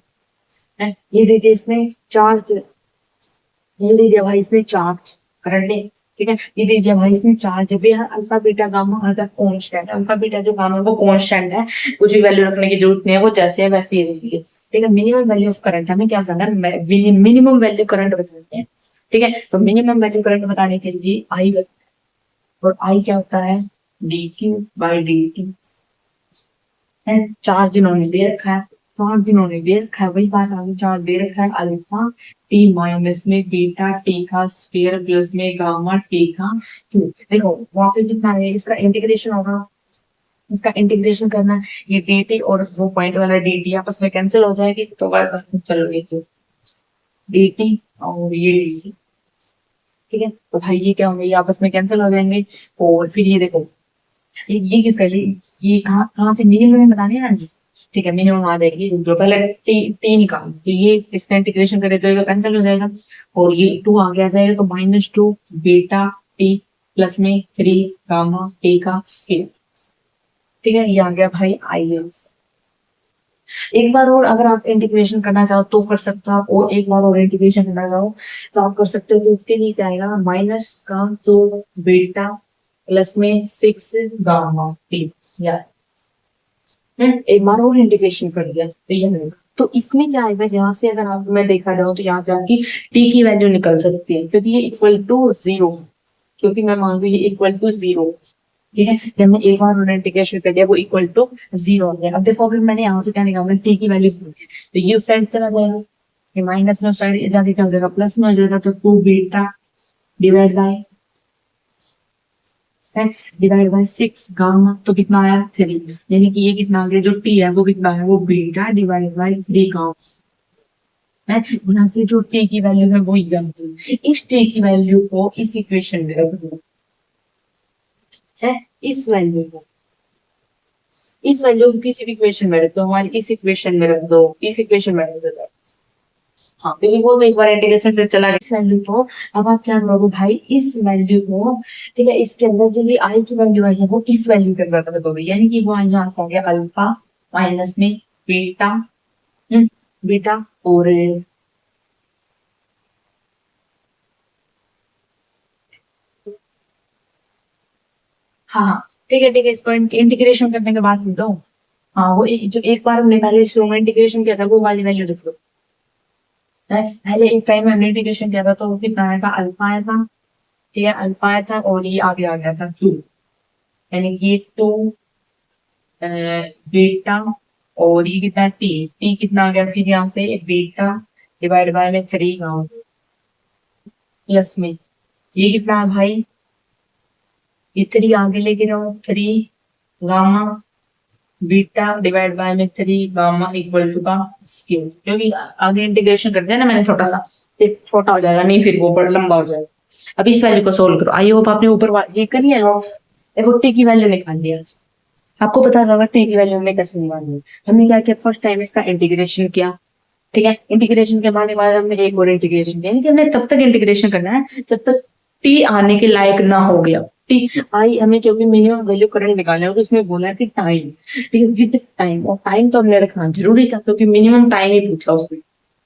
है ये दे दिया इसने चार्ज, ये दे दिया भाई इसने चार्ज, करंट नहीं। ठीक है, ये दे दिया भाई इसने चार्ज भी है, अल्फा बीटा गामा हर तक कांस्टेंट है। अल्फा बीटा जो गामा है वो कांस्टेंट है, कुछ भी वैल्यू रखने की जरूरत नहीं है, वो जैसे है वैसे ही रहेगी। ठीक है, मिनिमम वैल्यू ऑफ करंट हमें क्या करना है, मिनिमम वैल्यू करंट बताते हैं। ठीक है, तो मिनिमम वैल्यू करंट बताने के लिए आई, और आई क्या होता है, D Q by D T. है, चार्ज इन्होंने दे रखा है, चार्ज इन्होंने दे रखा है, वही बात आगे, चार्ज दे रखा है अल्फा टी माइनस में बीटा टी का स्क्वायर प्लस में गामा टी का क्यू। देखो वहां पे कितना है, इसका इंटीग्रेशन होगा, इसका इंटीग्रेशन करना है। ये डी टी और वो पॉइंट वाला डी टी आपस में कैंसिल हो जाएगी, तो बस चलो ये डी टी और ये डी टी। ठीक है, तो भाई ये क्या होंगे, ये आपस में कैंसिल हो जाएंगे। और फिर ये देखो, ये किसका है? ये कहाँ कहाँ से मिनिमम बताने हैं ना। ठीक है, मिनिमम आ जाएगी, जो पहले टी निकाल, तो ये इसका इंटीग्रेशन करे तो ये कैंसिल हो जाएगा, और ये टू आगे आ जाएगा, तो -2 बीटा टी प्लस में 3 गामा टी का स्क्वायर। ठीक है, ये आ गया भाई आई एस। एक बार और अगर आप इंटीग्रेशन करना चाहो तो कर सकते हो आप, और एक बार और इंटीग्रेशन करना चाहो तो आप कर सकते हो। तो इसके लिए क्या आएगा, -2 बीटा प्लस में 6 गामा टी, या एक बार और इंटीग्रेशन कर दिया तो ये है। तो इसमें क्या आएगा, यहाँ से अगर आप मैं देखा जाऊँ तो यहाँ से आपकी टी की वैल्यू निकल सकती है, क्योंकि ये इक्वल टू जीरो, क्योंकि मैं मान लू ये इक्वल टू जीरो। ठीक है, जब मैं एक बार इंटीग्रेशन कर दिया वो इक्वल टू जीरो हो गया। अब देखो, अगर मैंने यहाँ से क्या निकाला, टी की वैल्यू, तो ये उस साइड चला जाएगा, ये माइनस में उस साइड जाके क्या हो जाएगा, प्लस में हो जाएगा, तो 2 beta divide by divide by 6 gamma, तो कितना आया 3, यानी कि ये कितना आ गया, जो टी है वो कितना है, वो बीटा डिवाइड बाय 3 गामा है। यहाँ से जो टी की वैल्यू है वो एग्जाम्पल, इस टी की वैल्यू को इस इक्वेशन में रख दो, है इस वैल्यू को, इस वैल्यू को किसी भी इक्वेशन में रख दो, हमारी इस इक्वेशन में रख दो, इस इक्वेशन में रख दो। हाँ, क्योंकि वो तो एक बार इंटीग्रेशन से चला गया इस वैल्यू को। अब आप क्या करोगे भाई, इस वैल्यू को, ठीक है, इसके अंदर जो ये आई की वैल्यू आई है वो इस वैल्यू के अंदर रख दोगे, यानी कि वो यहाँ से आ गया अल्फा माइनस में बीटा, बीटा, और हाँ हाँ, ठीक है ठीक है, इसको इंटीग्रेशन करने के बाद लिख दो। हाँ, वो जो एक बार हमने पहले शुरू में इंटीग्रेशन किया था वो वाली वैल्यू लिख दो। पहले एक टाइम में हमने इंटीग्रेशन किया था तो वो कितना आया था, अल्फा आया था। ठीक है, अल्फा आया था, और ये आगे आ गया था 2, यानी कि ये 2 बीटा, और ये कितना टी, टी कितना आ गया फिर यहाँ से बीटा डिवाइड बाय में 3 प्लस में, ये कितना है भाई, ये 3 आगे लेके जाओ, 3 गामा बीटा डिवाइड बाय में 3 गामा इक्वल टू का स्क्वायर, क्योंकि आगे इंटीग्रेशन कर दिया ना मैंने छोटा सा, एक छोटा हो जाएगा, नहीं फिर वो बड़ा लंबा हो जाएगा। अब इस वैल्यू को सोल्व करो, आई होप आपने ऊपर ये करी है, देखो टी की वैल्यू निकाल लिया, आपको पता होगा टी की वैल्यू हमने कैसे निकालनी है। हमने क्या किया, फर्स्ट टाइम इसका इंटीग्रेशन किया। ठीक है, इंटीग्रेशन के बाद हमने एक और इंटीग्रेशन किया, यानी कि हमने तब तक इंटीग्रेशन करना है जब तक टी आने के लायक ना हो गया। टी आई, हमें जो भी मिनिमम वैल्यू करंट निकालना है और उसमें बोला है कि टाइम, ठीक है, विद टाइम, और टाइम तो हमने रखना जरूरी था क्योंकि मिनिमम टाइम ही पूछा उसने,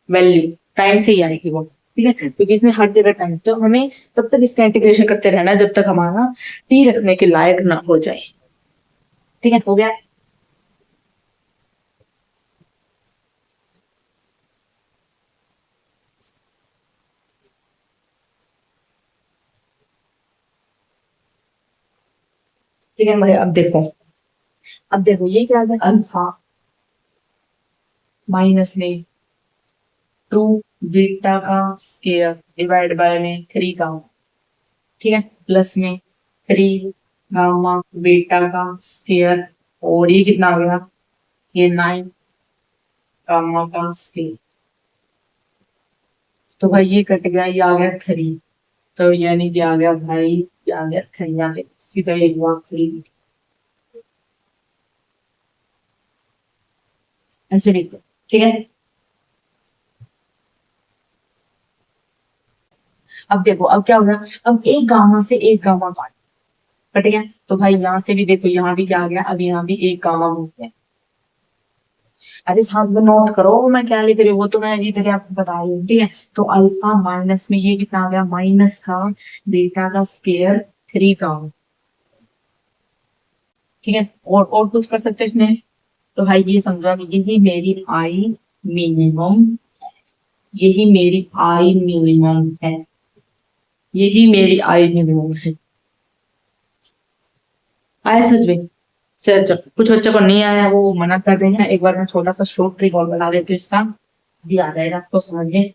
वैल्यू टाइम से ही आएगी वो। ठीक है, क्योंकि इसने हर जगह टाइम, तो हमें तब तक इसका इंटीग्रेशन करते रहना है जब तक हमारा टी रखने के लायक ना हो जाए। ठीक है, हो गया। ठीक है भाई। अब देखो ये क्या आ गया, अल्फा माइनस में 2 बीटा का स्केयर डिवाइड बाय में 3 गामा, ठीक है, प्लस में 3 गामा बीटा का स्केयर, और ये कितना आ गया, ये 9 गामा का स्केयर। तो भाई ये कट गया, ये आ गया 3, तो यानी कि आ गया भाई, ये आ गया 3, आ गया सीधा एक बार 3, ऐसे लिख दो, ठीक है। अब देखो अब क्या होगा, अब एक गामा से एक गामा कट गया, तो भाई यहाँ से भी देखो, यहाँ भी क्या आ गया, अब यहाँ भी एक गामा हो गया। अरे साथ में नोट करो मैं क्या लिख रही हूँ, वो तो मैं अजीब तरह आपको बता रही हूँ, ठीक है। तो अल्फा माइनस में ये कितना आ गया, माइनस का बीटा का स्केयर 3 गामा, ठीक है। और कुछ कर सकते हैं इसमें, तो भाई ये समझो यही मेरी आई मिनिमम, यही मेरी आई मिनिमम है, यही मेरी आई मिनिमम है। आया समझ में। चल चल, कुछ बच्चों को नहीं आया वो मना कर रहे हैं, एक बार मैं छोटा सा शॉर्ट ट्रिक और बता देती हूँ इसका, भी आ जाएगा आपको समझ में।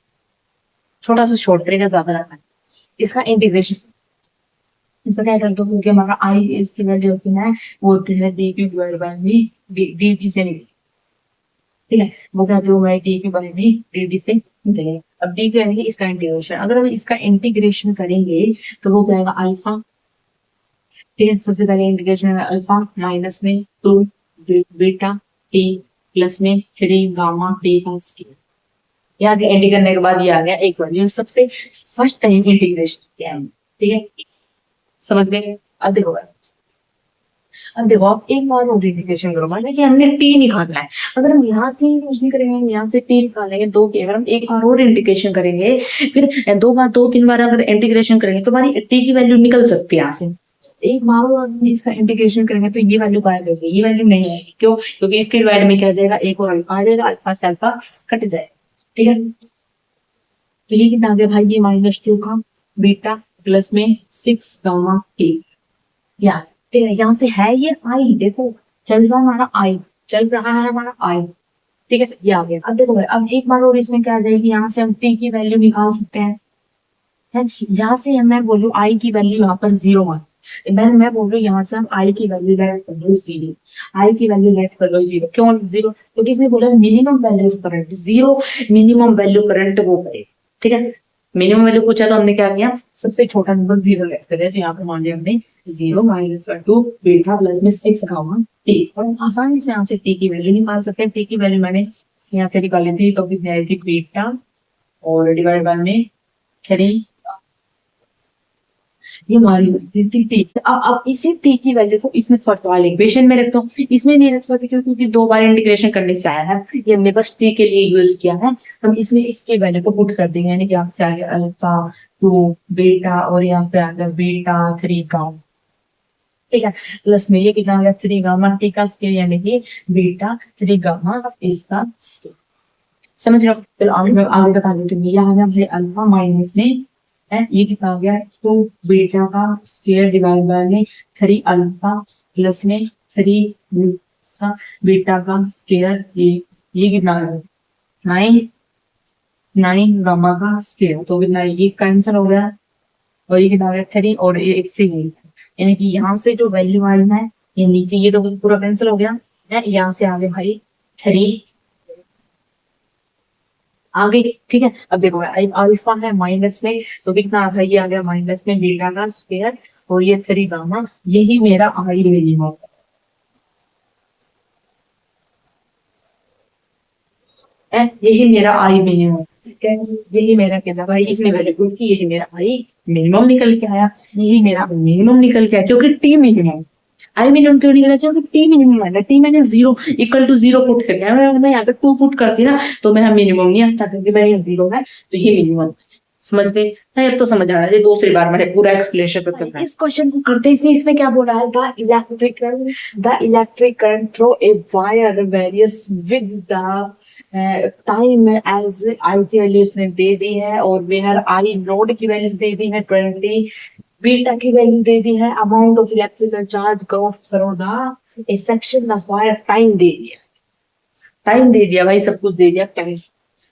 छोटा सा शॉर्ट ट्रिक है, ज्यादा लगता है इसका इंटीग्रेशन। इसका क्या करते हो, क्योंकि हमारा आई इसकी वैल्यू होती है, वो होती है डी क्यू डिवाइड बाय में डी टी से निकली, ठीक है। वो कहते हो मैं डी क्यू बाय में डी डी से निकलेगा। अब डी क्यू यानी कि इसका इंटीग्रेशन, अगर हम इसका इंटीग्रेशन करेंगे तो वो क्या आएगा, अल्फा, ठीक है। सबसे पहले इंटीग्रेशन है अल्फा माइनस में 2 बीटा टी प्लस में 3 गामा टी का स्क्वायर। ये आगे इंटीग्रेट करने के बाद ये आ गया एक वैल्यू, सबसे फर्स्ट टाइम इंटीग्रेशन किया है, ठीक है, समझ गए। अब देखो आप एक बार और इंटीग्रेशन करो, मान कि हमने टी निकालना है, अगर हम यहाँ से कुछ नहीं करेंगे, हम यहाँ से टी निकालेंगे दो की, अगर हम एक बार और इंटीग्रेशन करेंगे, फिर दो तीन बार अगर इंटीग्रेशन करेंगे तो हमारी टी की वैल्यू निकल सकती है यहाँ से। एक बार और इसका इंटीग्रेशन करेंगे तो ये वैल्यू गायब हो जाएगी, ये वैल्यू नहीं आएगी, क्यों, क्योंकि इसके डिवाइड में क्या जाएगा, एक और अल्फा आ जाएगा, अल्फा से अल्फा कट जाएगा, ठीक है। तो ये कितना आ गया भाई, ये -2 का बीटा प्लस में 6 गामा टी, या ठीक है। यहाँ से है ये आई, देखो चल रहा है हमारा आई, चल रहा है हमारा आई, ठीक है, ये आ गया। अब देखो भाई, अब एक बार और इसमें क्या आ जाएगी, यहाँ से हम टी की वैल्यू निकाल सकते हैं, है। यहाँ से मैं बोलूँ आई की वैल्यू यहाँ पर 0 मान, मैं बोल रही हूँ यहाँ से हम आई की वैल्यू लेट कर लो 0, आई की वैल्यू लेट कर लो 0, क्यों 0, क्योंकि इसने बोला minimum value current 0, minimum value current वो करे, ठीक है। मिनिमम वैल्यू पूछा तो हमने क्या किया, सबसे छोटा नंबर 0 लेट कर दिया, तो यहाँ पर मान लिया हमने 0 - 2 बीटा प्लस में 6 गामा टी, और आसानी से यहाँ से टी की वैल्यू निकाल सकते हैं। टी की वैल्यू मैंने यहाँ से निकाली थी, तो कितनी आई थी, बीटा और डिवाइड बाय में 3, ये हमारी टी। अब इसी टी की वैल्यू को इसमें फर्स्ट वाले इक्वेशन में रखता हूँ, इसमें नहीं रख सकते क्योंकि 2 बार इंटीग्रेशन करने से आया है, ये हमने बस टी के लिए यूज किया है। हम इसमें इसके वैल्यू को पुट कर देंगे, यानी कि आपसे आ गया अल्फा 2 बीटा और यहाँ पे आ गया बीटा 3 गामा, ठीक है, प्लस में ये कितना आ गया 3 गामा टी का स्केयर, यानी कि बीटा 3 गामा इसका स्केयर, समझ रहे हो। चलो आगे बता देते हैं, ये आ गया भाई अल्फा माइनस में है, ये कितना हो गया 2 बीटा का स्क्वायर डिवाइड बाय में 3 अल्फा प्लस में 3 बीटा का स्क्वायर, ये कितना है 9 गामा का स्क्वायर, तो कितना ये कैंसिल हो गया, और ये कितना हो गया 3, और ये एक से यानी कि यहाँ से जो वैल्यू आई है ये नीचे, ये तो पूरा कैंसिल हो गया है, यहाँ से आगे भाई 3 आ गई, ठीक है। अब देखो अल्फा है माइनस में, तो कितना आ गया, ये आ गया माइनस में बीटा का स्क्वायर और ये 3 गामा, यही मेरा आई मिनिमम है, यही मेरा आई मिनिमम, यही मेरा कहना भाई, इसमें वैल्यू पुट की, यही मेरा आई मिनिमम निकल के आया, यही मेरा मिनिमम निकल के आया, क्योंकि टी मिनिमम, आई मिनिमम क्यों निकला, क्योंकि टी मिनिमम है ना, टी मैंने 0 इक्वल टू 0 पुट कर दिया, मैं यहाँ पे 2 पुट करती ना तो मेरा मिनिमम नहीं आता, क्योंकि मेरा 0 है, तो ये मिनिमम, समझ गए। अब तो समझ आ रहा है, दूसरी बार मैंने पूरा एक्सप्लेनेशन करना है। इस क्वेश्चन को करते इसने क्या बोला है, the electric current through a wire varies with the time as I की वैल्यू इसने दे दी है, और वेयर आई नोड की वैल्यू दे दी है 20 बीटा की वैल्यू दे दी है, amount of electrical charge go through the a section of wire, time दे दिया, टाइम दे दिया भाई, सब कुछ दे दिया, टाइम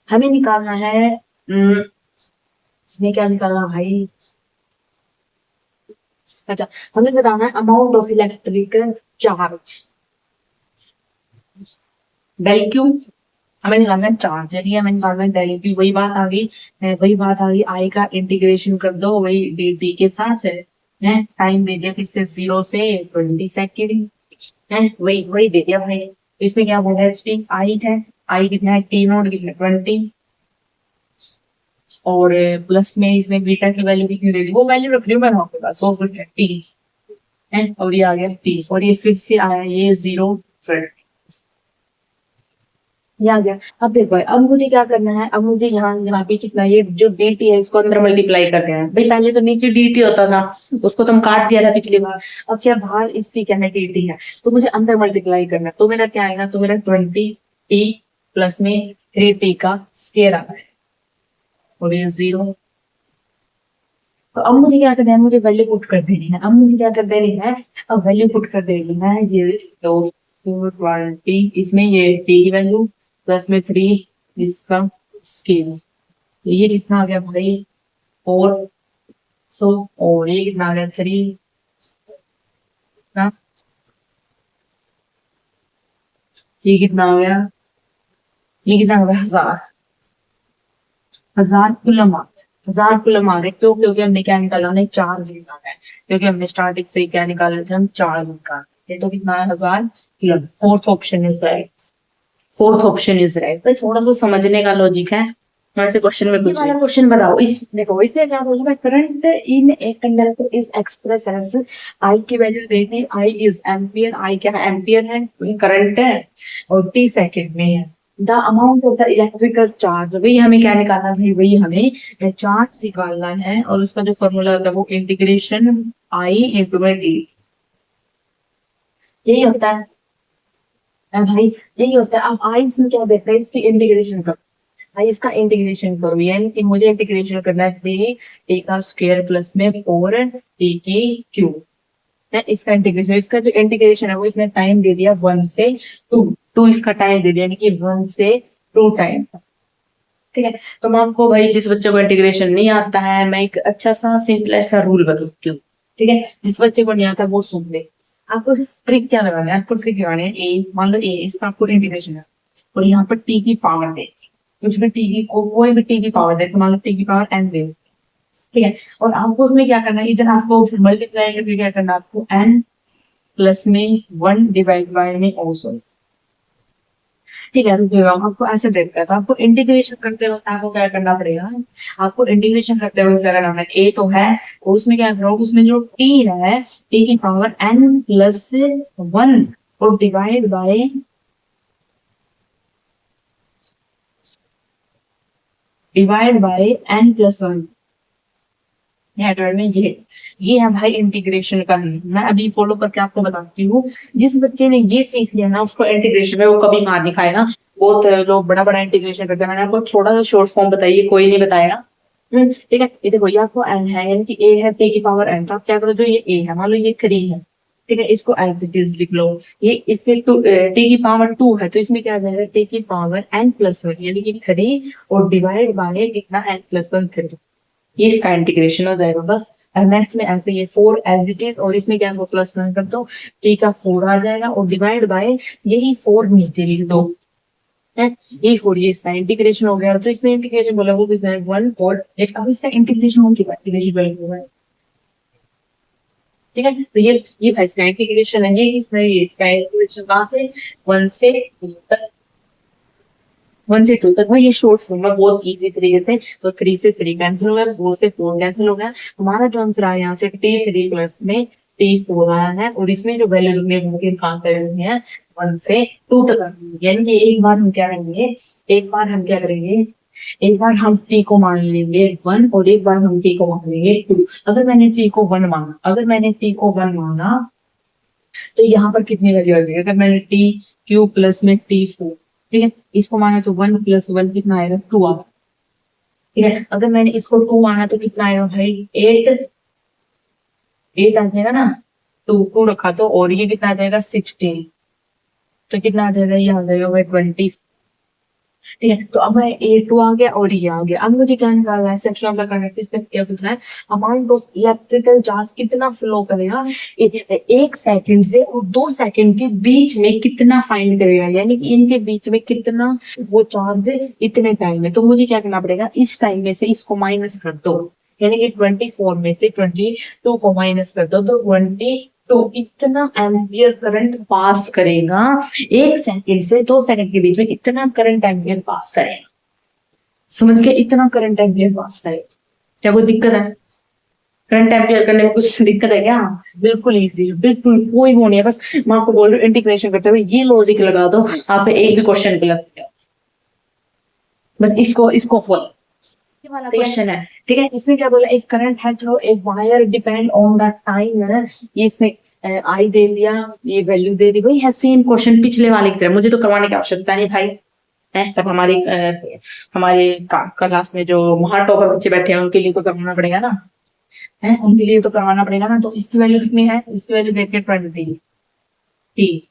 हमें निकालना है। हमें क्या निकालना भाई, अच्छा हमें बताना है amount of electrical charge, del Q हमें निकालना है चार्ज, यदि हमें निकालना है डेल क्यू, वही बात आ गई, वही बात आ गई, आई का इंटीग्रेशन कर दो वही डी टी के साथ है, टाइम दे दिया किससे 0 से 20 सेकेंड है, वही वही दे दिया भाई। इसमें क्या बोला है, टी आई है, आई कितना है, टी नोट कितना 20, और प्लस में इसने बीटा की वैल्यू कितनी दे दी, वो वैल्यू रख रही हूँ मैं वहां पे बस, और टी है, और ये आ गया टी, और ये फिर से आया ये 0 ये आ गया। अब देखो अब मुझे क्या करना है, अब मुझे यहाँ पे कितना, ये जो डी टी है इसको अंदर मल्टीप्लाई कर देना है भाई, पहले तो नीचे डी टी होता था, उसको तो हम काट दिया था पिछली बार, अब क्या बाहर इसकी क्या है डी टी है, तो मुझे अंदर मल्टीप्लाई करना है, तो मेरा क्या आएगा, तो मेरा 20 टी प्लस में 3 टी का स्क्वायर आता है, और ये 0। तो अब मुझे क्या करना है, मुझे वैल्यू पुट कर देनी है, अब मुझे क्या कर देनी है, अब वैल्यू पुट कर देनी है, ये तो 20 इसमें ये टी की वैल्यू प्लस में 3 इसका स्केल, तो ये कितना आ गया भाई 400, और ये कितना आ गया 3 ना, ये कितना आ गया, ये कितना आ गया 1000 कुलम आ गया, 1000 कुलम आ गए, क्यों, क्योंकि हमने क्या निकाला, हमने चार्ज निकाला है, क्योंकि हमने स्टार्टिंग से क्या निकाला था, हम चार्ज निकाले, तो कितना है 1000 coulomb, fourth option is right, fourth option is right. भाई थोड़ा सा समझने का लॉजिक है, ऐसे क्वेश्चन में कुछ वाला क्वेश्चन बताओ, इस देखो इसमें क्या बोला है, current in a conductor is express as, I की वैल्यू देनी, आई इज एम्पियर, आई क्या है एम्पियर है, करंट है, और टी सेकंड में है, the amount of the electrical charge, वही हमें क्या निकालना है, वही हमें चार्ज निकालना है, और उसका जो फॉर्मूला होता है वो इंटीग्रेशन आई इंटू में डी, यही होता है भाई, यही होता है। अब आई इसमें क्या देता है, इसकी इंटीग्रेशन करो, भाई इसका इंटीग्रेशन करो, यानी कि मुझे इंटीग्रेशन करना है टी का स्क्वायर प्लस में 4 टी की क्यूब है, इसका इंटीग्रेशन, इसका जो इंटीग्रेशन है वो इसने टाइम दे दिया 1 से 2 इसका टाइम दे दिया, यानी कि 1 से 2 टाइम, ठीक है। तो मैं आपको भाई जिस बच्चे को इंटीग्रेशन नहीं आता है, मैं एक अच्छा सा सिंपल सा रूल बताती हूँ, ठीक है, जिस बच्चे को नहीं आता वो सुन ले, आपको ट्रिक क्या लगाना है, आपको ट्रिक लगाना है, ए मान लो ए इसका आपको इंटीग्रेशन है, और यहाँ पर टी की पावर दे, कुछ भी टी की कोई भी टी की पावर दे, तो मान लो टी की पावर एन दे, ठीक है, और आपको उसमें क्या करना है, इधर आपको मल्टीप्लाई करके क्या करना है, आपको एन प्लस में 1 डिवाइड बाय में ऑल्सो, ठीक है, तो आपको ऐसे देता है, तो आपको इंटीग्रेशन करते वक्त आपको क्या करना पड़ेगा, आपको इंटीग्रेशन करते वक्त क्या करना है, ए तो है, और उसमें क्या करो, उसमें जो टी है, टी की पावर एन प्लस 1 और डिवाइड बाय एन प्लस 1, में ये है भाई इंटीग्रेशन का, मैं अभी फॉलो करके आपको बताती हूँ, जिस बच्चे ने ये सीख लिया ना उसको इंटीग्रेशन में वो कभी मार नहीं खाएगा, बहुत लोग बड़ा बड़ा इंटीग्रेशन करते हैं, मैंने आपको छोटा सा शॉर्ट फॉर्म बताइए, कोई नहीं बताएगा, ठीक है, ये देखो ये आपको एन है, यानी कि ए है टी की पावर एन, तो आप क्या करो, जो ये ए है मान लो ये 3 है, ठीक है, इसको एज इट इज लिख लो, ये इसके टी की पावर 2 है, तो इसमें क्या आ जाएगा, टी की पावर एन प्लस 1 यानी कि 3 और डिवाइड बाय कितना एन प्लस 1 3, ये इसका इंटीग्रेशन हो जाएगा बस। और नेक्स्ट में ऐसे ये 4 एज इट इज, और इसमें क्या है प्लस 1 कर दो, टी का 4 आ जाएगा, और डिवाइड बाय यही 4 नीचे लिख दो, है यही 4, ये इसका इंटीग्रेशन हो गया, तो इसने इंटीग्रेशन बोला वो कितना है 1 और 8, अब इसका इंटीग्रेशन हो चुका है, इंटीग्रेशन वैल्यू है, ठीक है, तो ये भाई इसका इंटीग्रेशन है, ये इसका इंटीग्रेशन कहाँ से 1 से 2 तक, 1 से 2 तक, भाई ये शॉर्ट फॉर्म है बहुत इजी तरीके से, तो 3 से 3 कैंसिल हो गया, 4 से 4 कैंसिल हो गया, हमारा जो आंसर आया यहाँ से T3 प्लस में T4 आया है, और इसमें जो वैल्यू हमने मुमकिन काम करनी है 1 से 2 तक, यानी कि एक बार हम क्या करेंगे, एक बार हम टी को मान लेंगे 1 और एक बार हम टी को मान लेंगे 2, अगर मैंने टी को 1 माना, तो यहाँ पर कितनी वैल्यू आ गई, अगर मैंने टी क्यू प्लस में T4, ठीक है, इसको माना तो 1 प्लस 1 कितना आएगा 2 आएगा, ठीक है, अगर मैंने इसको 2 माना तो कितना आएगा भाई 8 8 आ जाएगा ना, तो 2 रखा तो, और ये कितना आ जाएगा 16, तो कितना आ जाएगा, ये आ जाएगा 20। ठीक है, तो अब A2 आ गया और ये आ गया। अब मुझे क्या निकालना है, सेक्शन ऑफ द कंडक्टर से क्या पूछा है, अमाउंट ऑफ इलेक्ट्रिकल चार्ज कितना फ्लो करेगा एक सेकंड से और 2 सेकंड के बीच में, कितना फाइंड करेगा, यानी कि इनके बीच में कितना वो चार्ज इतने टाइम में। तो मुझे क्या करना पड़ेगा, इस टाइम में से इसको माइनस कर दो, यानी कि 24 में से 22 को माइनस कर दो, तो 20, तो इतना एम्पियर करंट पास करेगा एक सेकंड से 2 सेकंड के बीच में, इतना करंट एम्पियर पास करेगा। समझ के, इतना करंट एम्पियर पास करेगा। क्या कोई दिक्कत है करंट एम्पियर करने में, कुछ दिक्कत है क्या? बिल्कुल इजी, बिल्कुल कोई वो नहीं है। बस मैं आपको बोल रही हूँ, इंटीग्रेशन करते हुए ये लॉजिक लगा दो, आप एक भी क्वेश्चन गलत नहीं। बस इसको इसको फॉलो, ये वाला क्वेश्चन है। ठीक है, इसने क्या बोला, एक करंट है जो एक wire depend on the time है ना, ये इसने आई दे दिया, ये वैल्यू दे दी, वही है सेम क्वेश्चन पिछले वाले की तरह। मुझे तो करवाने की आवश्यकता नहीं भाई है, तब हमारी हमारे क्लास में जो महा टॉपर बच्चे बैठे हैं उनके लिए तो करवाना पड़ेगा ना, है उनके लिए तो करवाना पड़ेगा ना। तो इसकी वैल्यू कितनी है, इसकी वैल्यू देखिए 20 टी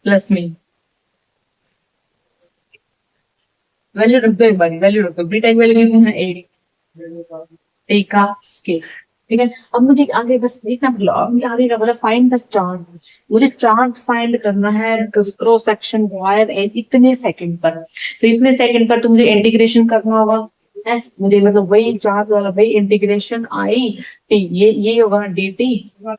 प्लस में, वैल्यू रख दो, एक बार वैल्यू रख दो, बी टाइप वैल्यू कितनी है 8 टी का स्केल। ठीक है, अब मुझे आगे बस इतना बोला, अब मुझे आगे का बोला फाइंड द चार्ज, मुझे चार्ज फाइंड करना है क्रॉस सेक्शन वायर इतने सेकंड पर। तो इतने सेकंड पर तो मुझे इंटीग्रेशन करना होगा, है मुझे, मतलब वही चार्ज वाला, वही इंटीग्रेशन आई टी, ये होगा डी टी, तो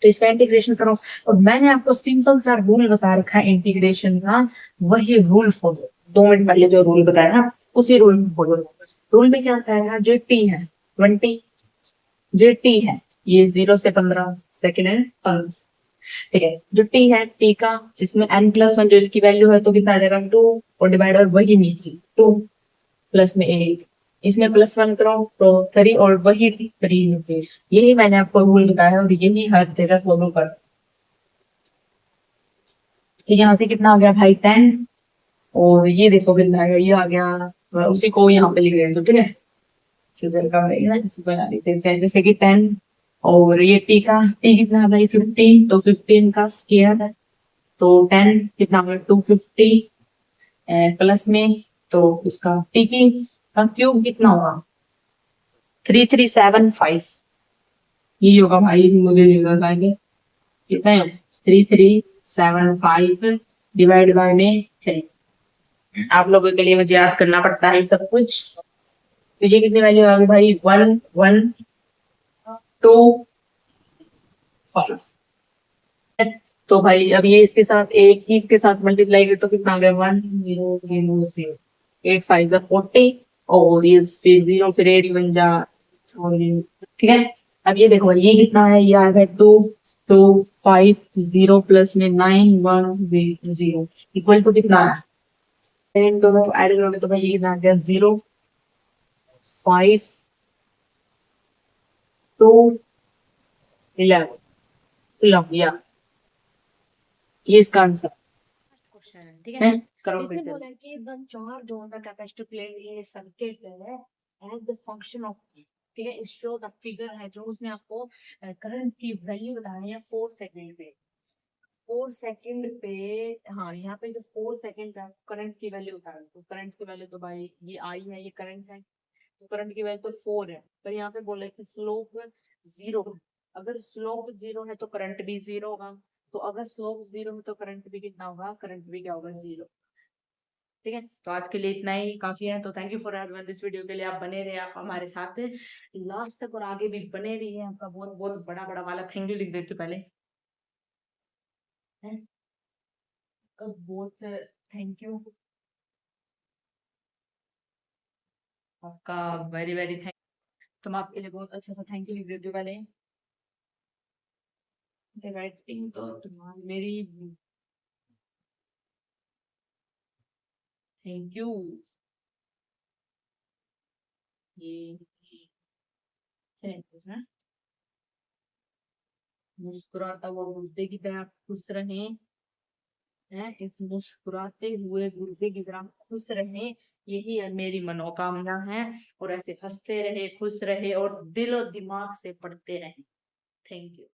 इसका इंटीग्रेशन करो। और मैंने आपको सिंपल सा रूल बता रखा है इंटीग्रेशन का, वही रूल फॉलो, 2 मिनट पहले जो रूल बताया ना उसी रूल में फॉलो। रूल में क्या बताया, जो टी है 20, जो टी है ये 0 से 15 सेकेंड है 15। ठीक है, जो टी है टी का, इसमें n+1 जो इसकी वैल्यू है तो कितना आ जाएगा 2, और डिवाइडर वही नीचे 2 प्लस में 8, इसमें +1 करो तो 3, और वही 3। यही मैंने आपको रूल बताया और यही हर जगह फॉलो कर। तो यहाँ से कितना आ गया भाई 10, और ये देखो कितना आ गया, ये आ गया, उसी को यहाँ पे लिख रहे हैं तो ठीक है, सीजर का है ना, इसी बना लेते हैं जैसे कि 10, और ये टी का, टी कितना है भाई 15, तो 15 का स्क्वायर है, तो 10 कितना होगा 250 प्लस में, तो इसका टी की का क्यूब कितना होगा 3375, ये होगा भाई, मुझे नहीं पता है कितना है, 3375 डिवाइड बाय में 3। आप लोगों के लिए मुझे याद करना पड़ता है सब कुछ। तो ये कितनी वैल्यू आ गई भाई, 1125। तो भाई अब ये इसके साथ एक ही इसके साथ मल्टीप्लाई करे तो कितना आ गया 1000, 8 5 40, और ये फिर 0 फिर 8 बन जा, और ठीक है। अब ये देखो ये कितना है, ये आ गया 2250 प्लस में 9100 इक्वल टू कितना है, इन दोनों को ऐड करोगे तो भाई ये कितना आ गया 05211 या ये इसका आंसर क्वेश्चन है। ठीक है, करो इसने बोला है कि the charge on the capacitor plate in circuit है एज द फंक्शन ऑफ, ठीक है, इस शो द फिगर है जो उसने आपको करंट की वैल्यू बताई है 4 सेकंड पे, 4 सेकंड पे। हाँ, यहाँ पे जो 4 सेकंड है करंट की वैल्यू बता रहा है, तो करंट की वैल्यू तो भाई ये आई है, ये करंट है, तो करंट की वैल्यू तो 4 है, पर यहाँ पे बोला है कि स्लोप 0, अगर स्लोप 0 है तो करंट भी 0 होगा, तो अगर स्लोप 0 है तो करंट भी कितना होगा, करंट भी क्या होगा 0। ठीक है, तो आज के लिए इतना ही काफी है। तो thank you for this video के लिए, आप बने रहे आप हमारे साथ लास्ट तक, और आगे भी बने रहिए। आपका बहुत बहुत बड़ा बड़ा वाला थैंक यू लिख देती हूँ पहले, है बहुत थैंक यू आपका, वेरी वेरी थैंक। तो मैं आपके लिए बहुत अच्छा सा थैंक यू लिख देती हूँ पहले, राइटिंग तो तुम्हारी मेरी, थैंक यू, ये थैंक यू ना, मुस्कुराता हुआ गुर्दे की तरह खुश रहें, हैं इस मुस्कुराते हुए गुर्दे की तरह खुश रहें, यही है मेरी मनोकामना है, और ऐसे हंसते रहे, खुश रहे, और दिलो दिमाग से पढ़ते रहे। Thank you.